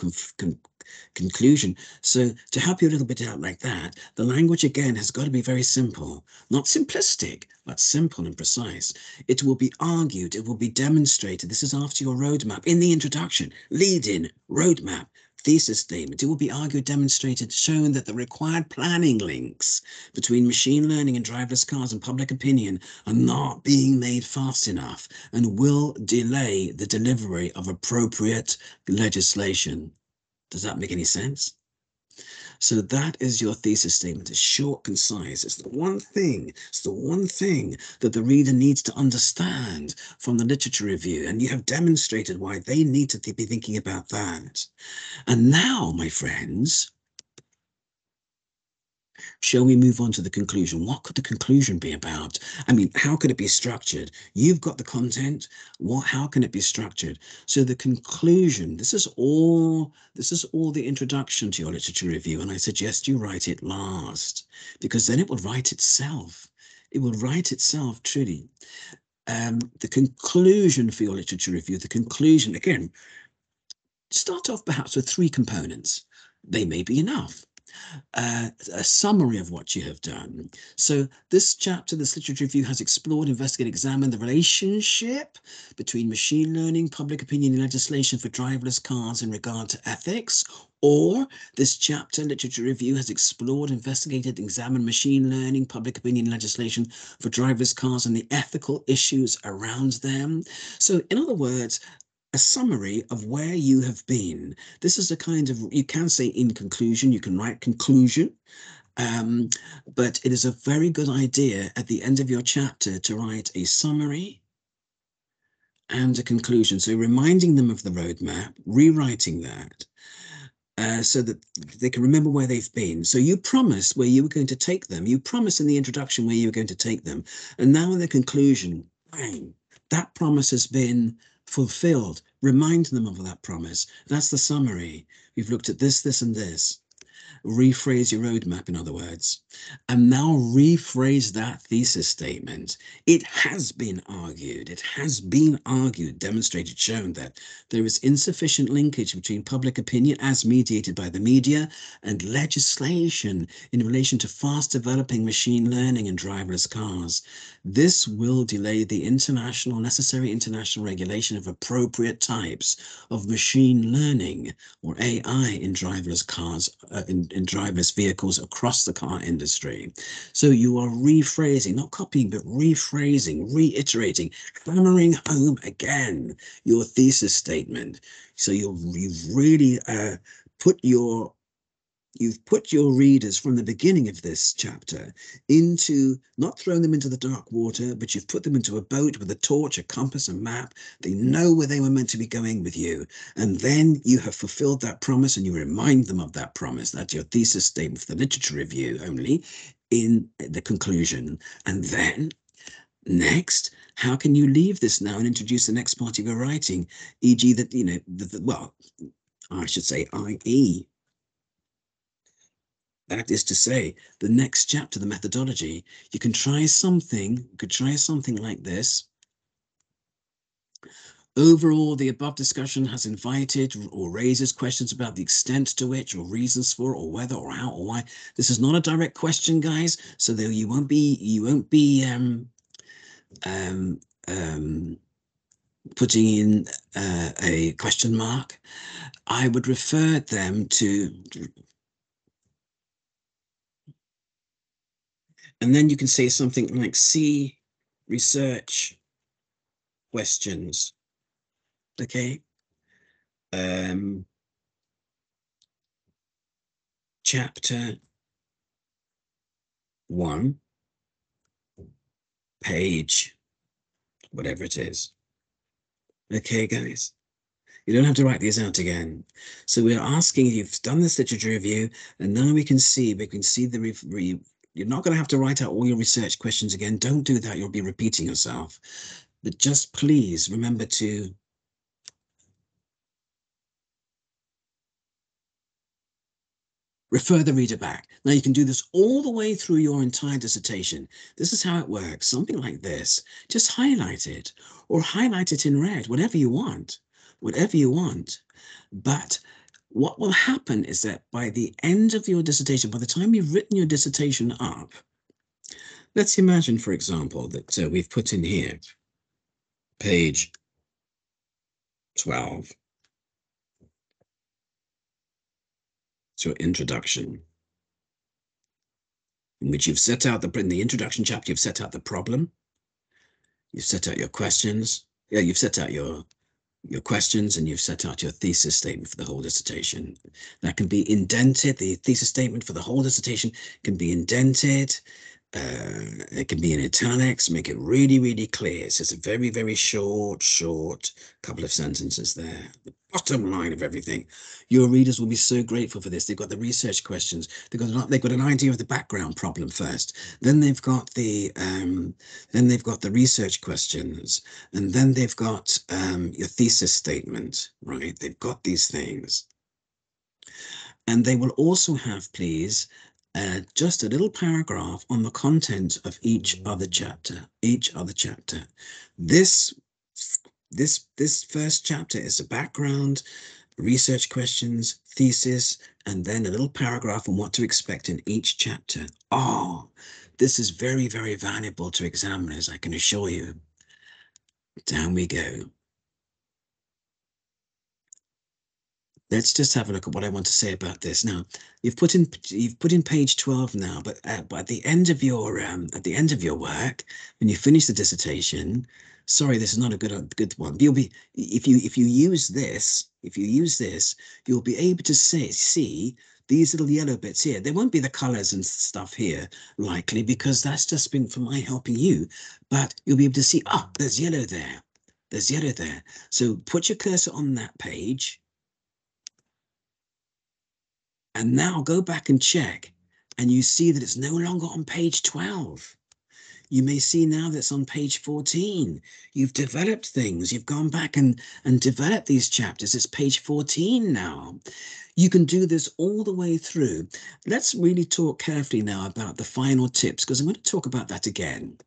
conclusion. So to help you a little bit out like that, the language again has got to be very simple, not simplistic, but simple and precise. It will be argued, it will be demonstrated. This is after your roadmap. In the introduction, lead-in, roadmap, thesis statement, it will be argued, demonstrated, shown that the required planning links between machine learning and driverless cars and public opinion are not being made fast enough and will delay the delivery of appropriate legislation. Does that make any sense? So that is your thesis statement. It's short, concise. It's the one thing that the reader needs to understand from the literature review. And you have demonstrated why they need to be thinking about that. And now, my friends, shall we move on to the conclusion? What could the conclusion be about? I mean, how could it be structured? You've got the content. How can it be structured? So the conclusion, this is all the introduction to your literature review. And I suggest you write it last, because then it will write itself. It will write itself, truly. The conclusion for your literature review, the conclusion, again, start off perhaps with 3 components. They may be enough. A summary of what you have done. So this chapter, this literature review, has explored, investigated, examined the relationship between machine learning, public opinion, and legislation for driverless cars in regard to ethics. Or this chapter, literature review, has explored, investigated, examined machine learning, public opinion, legislation for driverless cars and the ethical issues around them. So in other words, a summary of where you have been. This is a kind of, you can say in conclusion, you can write conclusion, but it is a very good idea at the end of your chapter to write a summary and a conclusion. So reminding them of the roadmap, rewriting that, so that they can remember where they've been. So you promised where you were going to take them. You promised in the introduction where you were going to take them. And now in the conclusion, bang, that promise has been fulfilled. Remind them of that promise. That's the summary. We've looked at this, this, and this. Rephrase your roadmap, in other words, and now rephrase that thesis statement. It has been argued, demonstrated, shown that there is insufficient linkage between public opinion as mediated by the media and legislation in relation to fast developing machine learning and driverless cars. This will delay the necessary international regulation of appropriate types of machine learning or AI in driverless cars, in driverless vehicles across the car industry. So you are rephrasing, not copying, but rephrasing, reiterating, hammering home again your thesis statement. So you've really you've put your readers from the beginning of this chapter into, not throwing them into the dark water, but you've put them into a boat with a torch, a compass, a map. They know where they were meant to be going with you. And then you have fulfilled that promise and you remind them of that promise. That's your thesis statement for the literature review only in the conclusion. And then next, how can you leave this now and introduce the next part of your writing? E.g. that, well, I should say, i.e., that is to say, the next chapter, the methodology, you could try something like this. Overall, the above discussion has invited or raises questions about the extent to which, or reasons for, or whether, or how, or why. This is not a direct question, guys, so that you won't be putting in a question mark. I would refer them to. And then you can say something like, see research questions. Okay. Chapter 1, page, whatever it is. Okay, guys. You don't have to write these out again. So we're asking, you've done this literature review, and now we can see the you're not going to have to write out all your research questions again. Don't do that. You'll be repeating yourself. But just please remember to refer the reader back. Now you can do this all the way through your entire dissertation. This is how it works. Something like this. Just highlight it or highlight it in red, whatever you want, whatever you want. But what will happen is that by the end of your dissertation, by the time you've written your dissertation up, let's imagine, for example, that we've put in here, page 12, it's your introduction, in which you've set out in the introduction chapter, you've set out the problem, you've set out your questions, you've set out your questions, and you've set out your thesis statement for the whole dissertation. That can be indented. The thesis statement for the whole dissertation can be indented. It can be in italics, make it really, really clear. It's just a very, very short couple of sentences there. The bottom line of everything. Your readers will be so grateful for this. They've got the research questions. They've got an idea of the background problem first. Then they've got the research questions, and then they've got your thesis statement, right? They've got these things. And they will also have, please, just a little paragraph on the content of each other chapter. This first chapter is the background, research questions, thesis, and then a little paragraph on what to expect in each chapter. Oh, this is very, very valuable to examiners, I can assure you. Down we go. Let's just have a look at what I want to say about this. Now, you've put in page 12 now, but at the end of your work, when you finish the dissertation, sorry, this is not a good one. You'll be if you use this, you'll be able to see these little yellow bits here. There won't be the colors and stuff here, likely, because that's just been for my helping you. But you'll be able to see, there's yellow there. There's yellow there. So put your cursor on that page. And now go back and check, and you see that it's no longer on page 12. You may see now that's on page 14. You've developed things. You've gone back and developed these chapters. It's page 14 now. You can do this all the way through. Let's really talk carefully now about the final tips, because I'm going to talk about that again.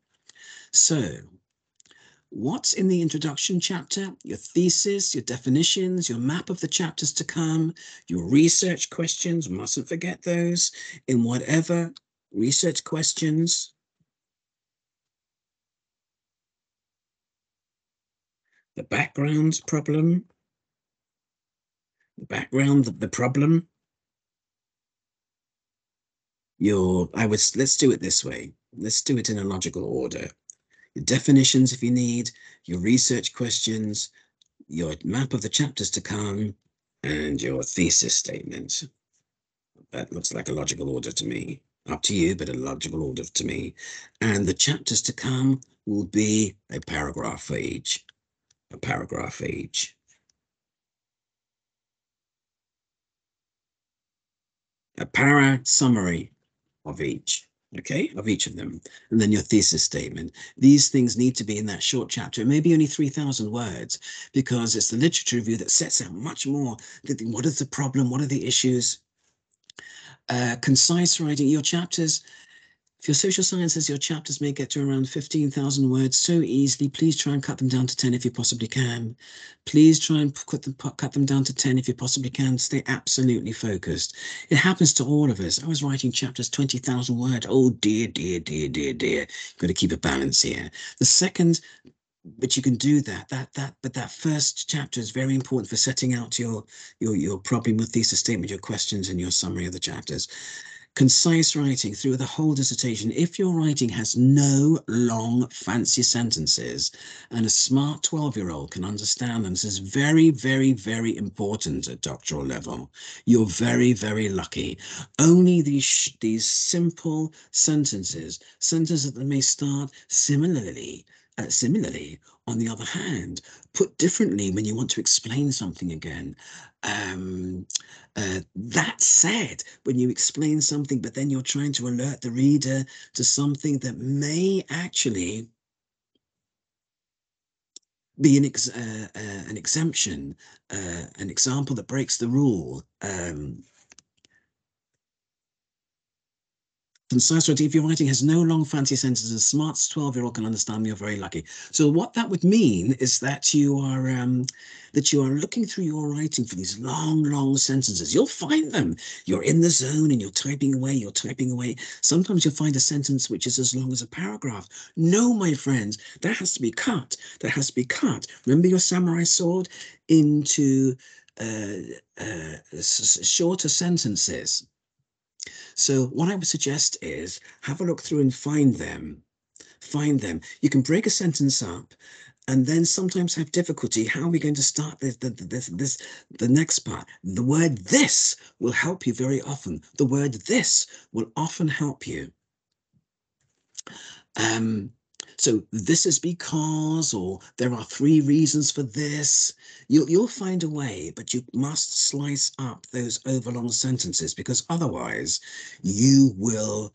So, what's in the introduction chapter? Your thesis, your definitions, your map of the chapters to come, your research questions, mustn't forget those. In whatever research questions, the background problem, the problem, let's do it this way. Let's do it in a logical order. Your definitions, if you need, your research questions, your map of the chapters to come, and your thesis statement. That looks like a logical order to me. Up to you, but a logical order to me. And the chapters to come will be a paragraph for each. A paragraph for each. A para summary of each. Okay, of each of them. And then your thesis statement. These things need to be in that short chapter. It may be only 3,000 words, because it's the literature review that sets out much more. What is the problem? What are the issues? Concise writing. Your chapters, if your social sciences, your chapters may get to around 15,000 words so easily. Please try and cut them down to 10 if you possibly can. Please try and cut them down to 10 if you possibly can. Stay absolutely focused. It happens to all of us. I was writing chapters 20,000 words. Oh dear, dear, dear, dear, dear. Got to keep a balance here. The second, but you can do that. But that first chapter is very important for setting out your problem, your thesis statement, your questions, and your summary of the chapters. Concise writing through the whole dissertation. If your writing has no long, fancy sentences, and a smart 12-year-old can understand them, this is very, very, very important at doctoral level. You're very, very lucky. Only these simple sentences that may start similarly, on the other hand, put differently when you want to explain something again. That said, when you explain something, but then you're trying to alert the reader to something that may actually be an exemption, an example that breaks the rule. Concise writing, if your writing has no long fancy sentences, a smart 12-year-old can understand, you're very lucky. So what that would mean is that you are looking through your writing for these long sentences. You'll find them. You're in the zone and you're typing away. Sometimes you'll find a sentence which is as long as a paragraph. No, my friends, that has to be cut. Remember your samurai sword into shorter sentences. So what I would suggest is have a look through and find them. You can break a sentence up and then sometimes have difficulty. How are we going to start the next part? The word this will help you very often. The word this will often help you. So this is because, or there are 3 reasons for this. You'll find a way, but you must slice up those overlong sentences, because otherwise you will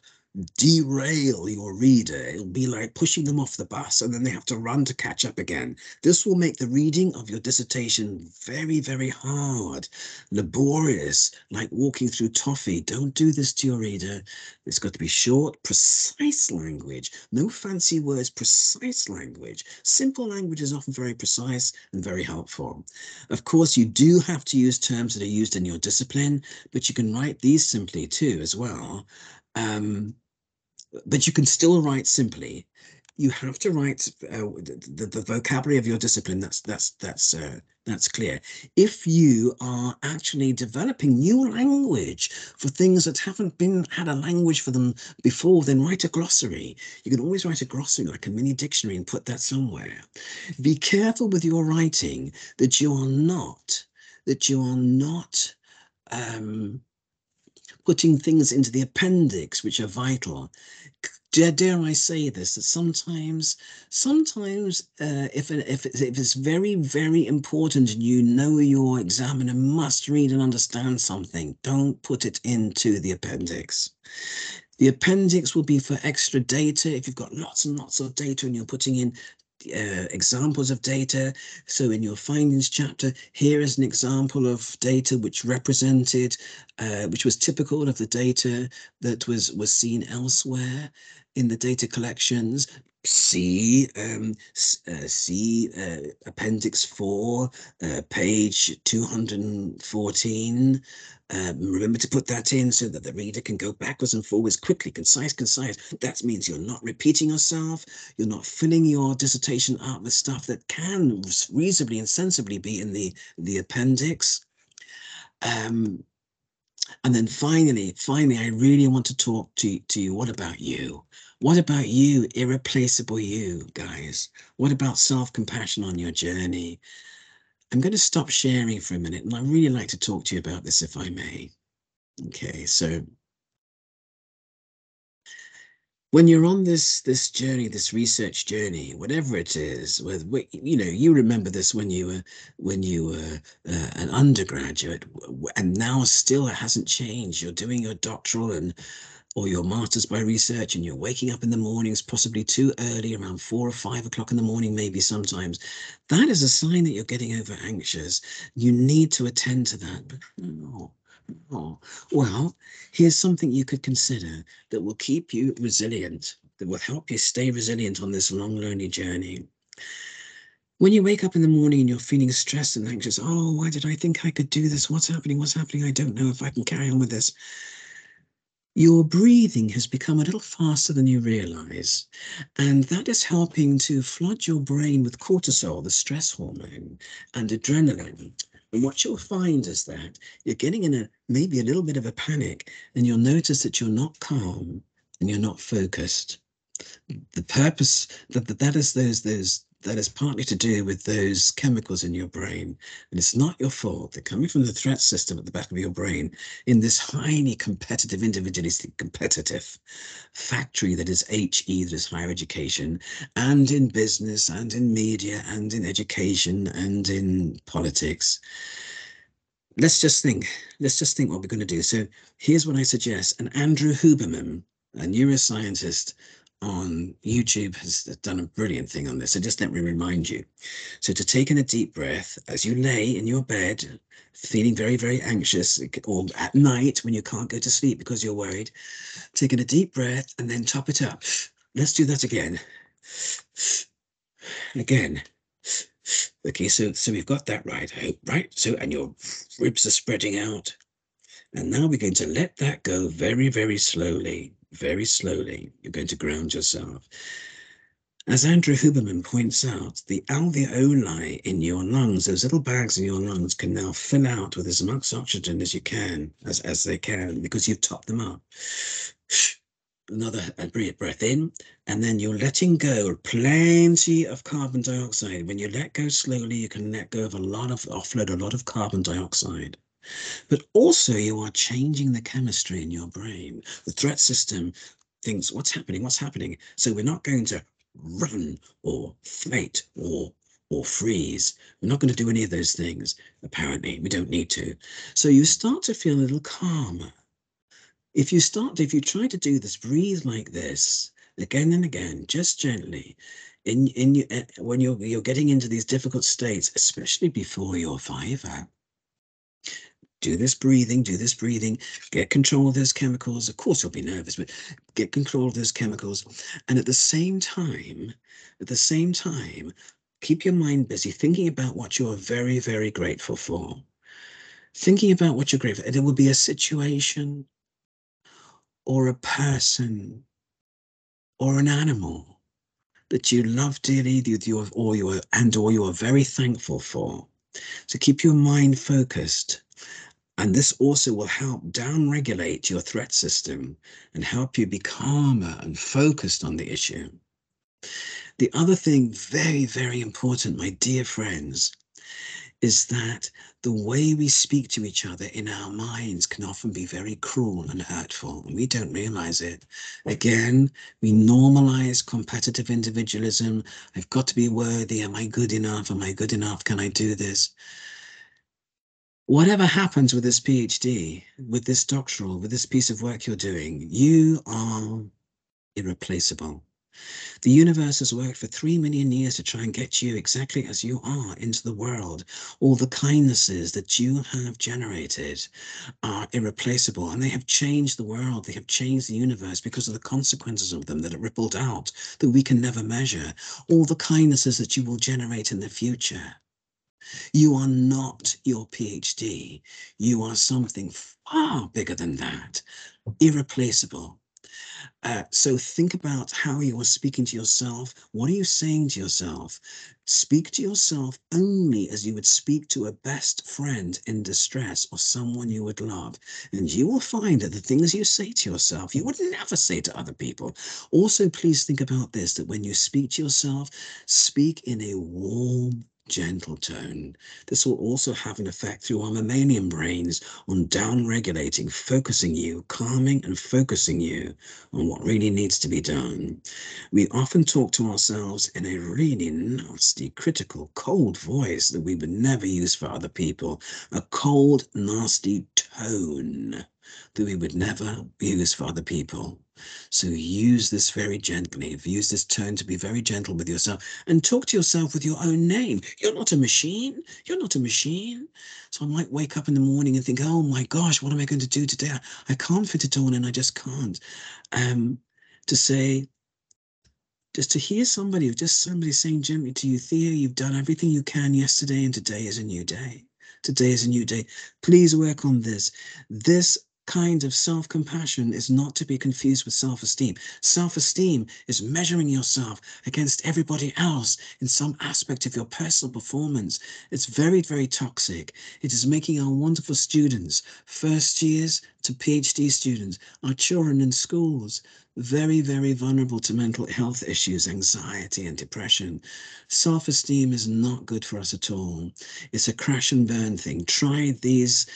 derail your reader. It'll be like pushing them off the bus and then they have to run to catch up again. This will make the reading of your dissertation very, very hard, laborious, like walking through toffee. Don't do this to your reader. It's got to be short, precise language, no fancy words, precise language. Simple language is often very precise and very helpful. Of course, you do have to use terms that are used in your discipline, but you can write these simply too as well. But you can still write simply. You have to write the vocabulary of your discipline. That's clear. If you are actually developing new language for things that haven't had a language for them before, then write a glossary. You can always write a glossary, like a mini dictionary, and put that somewhere. Be careful with your writing that you are not putting things into the appendix which are vital. Dare I say this, that sometimes if it's very, very important and you know your examiner must read and understand something, don't put it into the appendix. The appendix will be for extra data. If you've got lots and lots of data and you're putting in examples of data. So in your findings chapter, here is an example of data which represented, which was typical of the data that was seen elsewhere in the data collections. See Appendix 4, page 214. Remember to put that in so that the reader can go backwards and forwards quickly, concise. That means you're not repeating yourself. You're not filling your dissertation up with stuff that can reasonably and sensibly be in the appendix. And then finally, I really want to talk to you. What about you? What about you, irreplaceable you, guys? What about self-compassion on your journey? I'm going to stop sharing for a minute, and I'd really like to talk to you about this, if I may. Okay, so when you're on this journey, this research journey, whatever it is, you remember this when you were an undergraduate, and now still it hasn't changed. You're doing your doctoral or your master's by research, and you're waking up in the mornings, possibly too early, around 4 or 5 o'clock in the morning, maybe sometimes. That is a sign that you're getting over anxious. You need to attend to that. But no. Oh, well, here's something you could consider that will keep you resilient, that will help you stay resilient on this long, lonely journey. When you wake up in the morning and you're feeling stressed and anxious, oh, why did I think I could do this? What's happening? I don't know if I can carry on with this. Your breathing has become a little faster than you realize, and that is helping to flood your brain with cortisol, the stress hormone, and adrenaline. And what you'll find is that you're getting in maybe a little bit of a panic, and you'll notice that you're not calm and you're not focused. The purpose that is partly to do with those chemicals in your brain, and it's not your fault. They're coming from the threat system at the back of your brain in this highly competitive, individualistic, competitive factory that is HE, that is higher education, and in business, and in media, and in education, and in politics. Let's just think what we're going to do. So here's what I suggest. And Andrew Huberman, a neuroscientist on YouTube, has done a brilliant thing on this. So just let me remind you. So to take in a deep breath as you lay in your bed, feeling very, very anxious, or at night when you can't go to sleep because you're worried, taking a deep breath and then top it up. Let's do that again. Again. Okay, so we've got that right, I hope, right? So, and your ribs are spreading out. And now we're going to let that go very, very slowly. Very slowly. You're going to ground yourself. As Andrew Huberman points out, the alveoli in your lungs, those little bags in your lungs, can now fill out with as much oxygen as you can, as they can, because you've topped them up. Another breath in, and then you're letting go plenty of carbon dioxide. When you let go slowly, you can let go of offload a lot of carbon dioxide. But also you are changing the chemistry in your brain. The threat system thinks, what's happening? So we're not going to run or fight or freeze. We're not going to do any of those things. Apparently, we don't need to. So you start to feel a little calmer. If you try to do this, breathe like this again and again, just gently, when you're getting into these difficult states, especially before your Viva. Do this breathing, get control of those chemicals. Of course, you'll be nervous, but get control of those chemicals. And at the same time, keep your mind busy thinking about what you are very, very grateful for. Thinking about what you're grateful for. And it will be a situation or a person or an animal that you love dearly, or you are very thankful for. So keep your mind focused. And this also will help downregulate your threat system and help you be calmer and focused on the issue. The other thing, very, very important, my dear friends, is that the way we speak to each other in our minds can often be very cruel and hurtful, and we don't realize it. Again, we normalize competitive individualism. I've got to be worthy. Am I good enough? Am I good enough? Can I do this? Whatever happens with this PhD, with this doctoral, with this piece of work you're doing, you are irreplaceable. The universe has worked for 3 million years to try and get you exactly as you are into the world. All the kindnesses that you have generated are irreplaceable, and they have changed the world. They have changed the universe because of the consequences of them that are rippled out, that we can never measure. All the kindnesses that you will generate in the future. You are not your PhD. You are something far bigger than that, irreplaceable. So think about how you are speaking to yourself. What are you saying to yourself? Speak to yourself only as you would speak to a best friend in distress or someone you would love. And you will find that the things you say to yourself, you would never say to other people. Also, please think about this, that when you speak to yourself, speak in a warm, gentle tone. This will also have an effect through our mammalian brains on down-regulating, focusing you, calming and focusing you on what really needs to be done. We often talk to ourselves in a really nasty, critical, cold voice that we would never use for other people, a cold, nasty tone that we would never use for other people. So use this very gently. Use this tone to be very gentle with yourself and talk to yourself with your own name. You're not a machine. You're not a machine. So I might wake up in the morning and think, oh my gosh, what am I going to do today? I can't fit it all in. I just can't. To say, just to hear somebody, just somebody saying gently to you, Theo, you've done everything you can yesterday, and today is a new day. Today is a new day. Please work on this. This kind of self-compassion is not to be confused with self-esteem. Self-esteem is measuring yourself against everybody else in some aspect of your personal performance. It's very, very toxic. It is making our wonderful students, first years to PhD students, our children in schools, very, very vulnerable to mental health issues, anxiety and depression. Self-esteem is not good for us at all. It's a crash and burn thing. Try these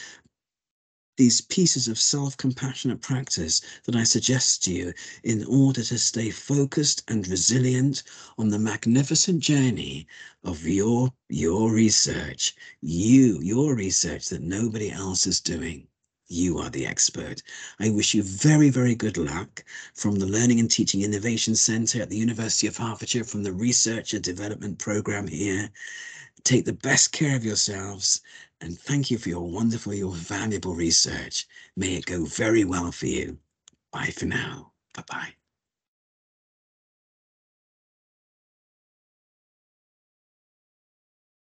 pieces of self-compassionate practice that I suggest to you in order to stay focused and resilient on the magnificent journey of your research, your research that nobody else is doing. You are the expert. I wish you very, very good luck from the Learning and Teaching Innovation Centre at the University of Hertfordshire, from the Research and Development Programme here. Take the best care of yourselves, and thank you for your wonderful, your valuable research. May it go very well for you. Bye for now. Bye-bye.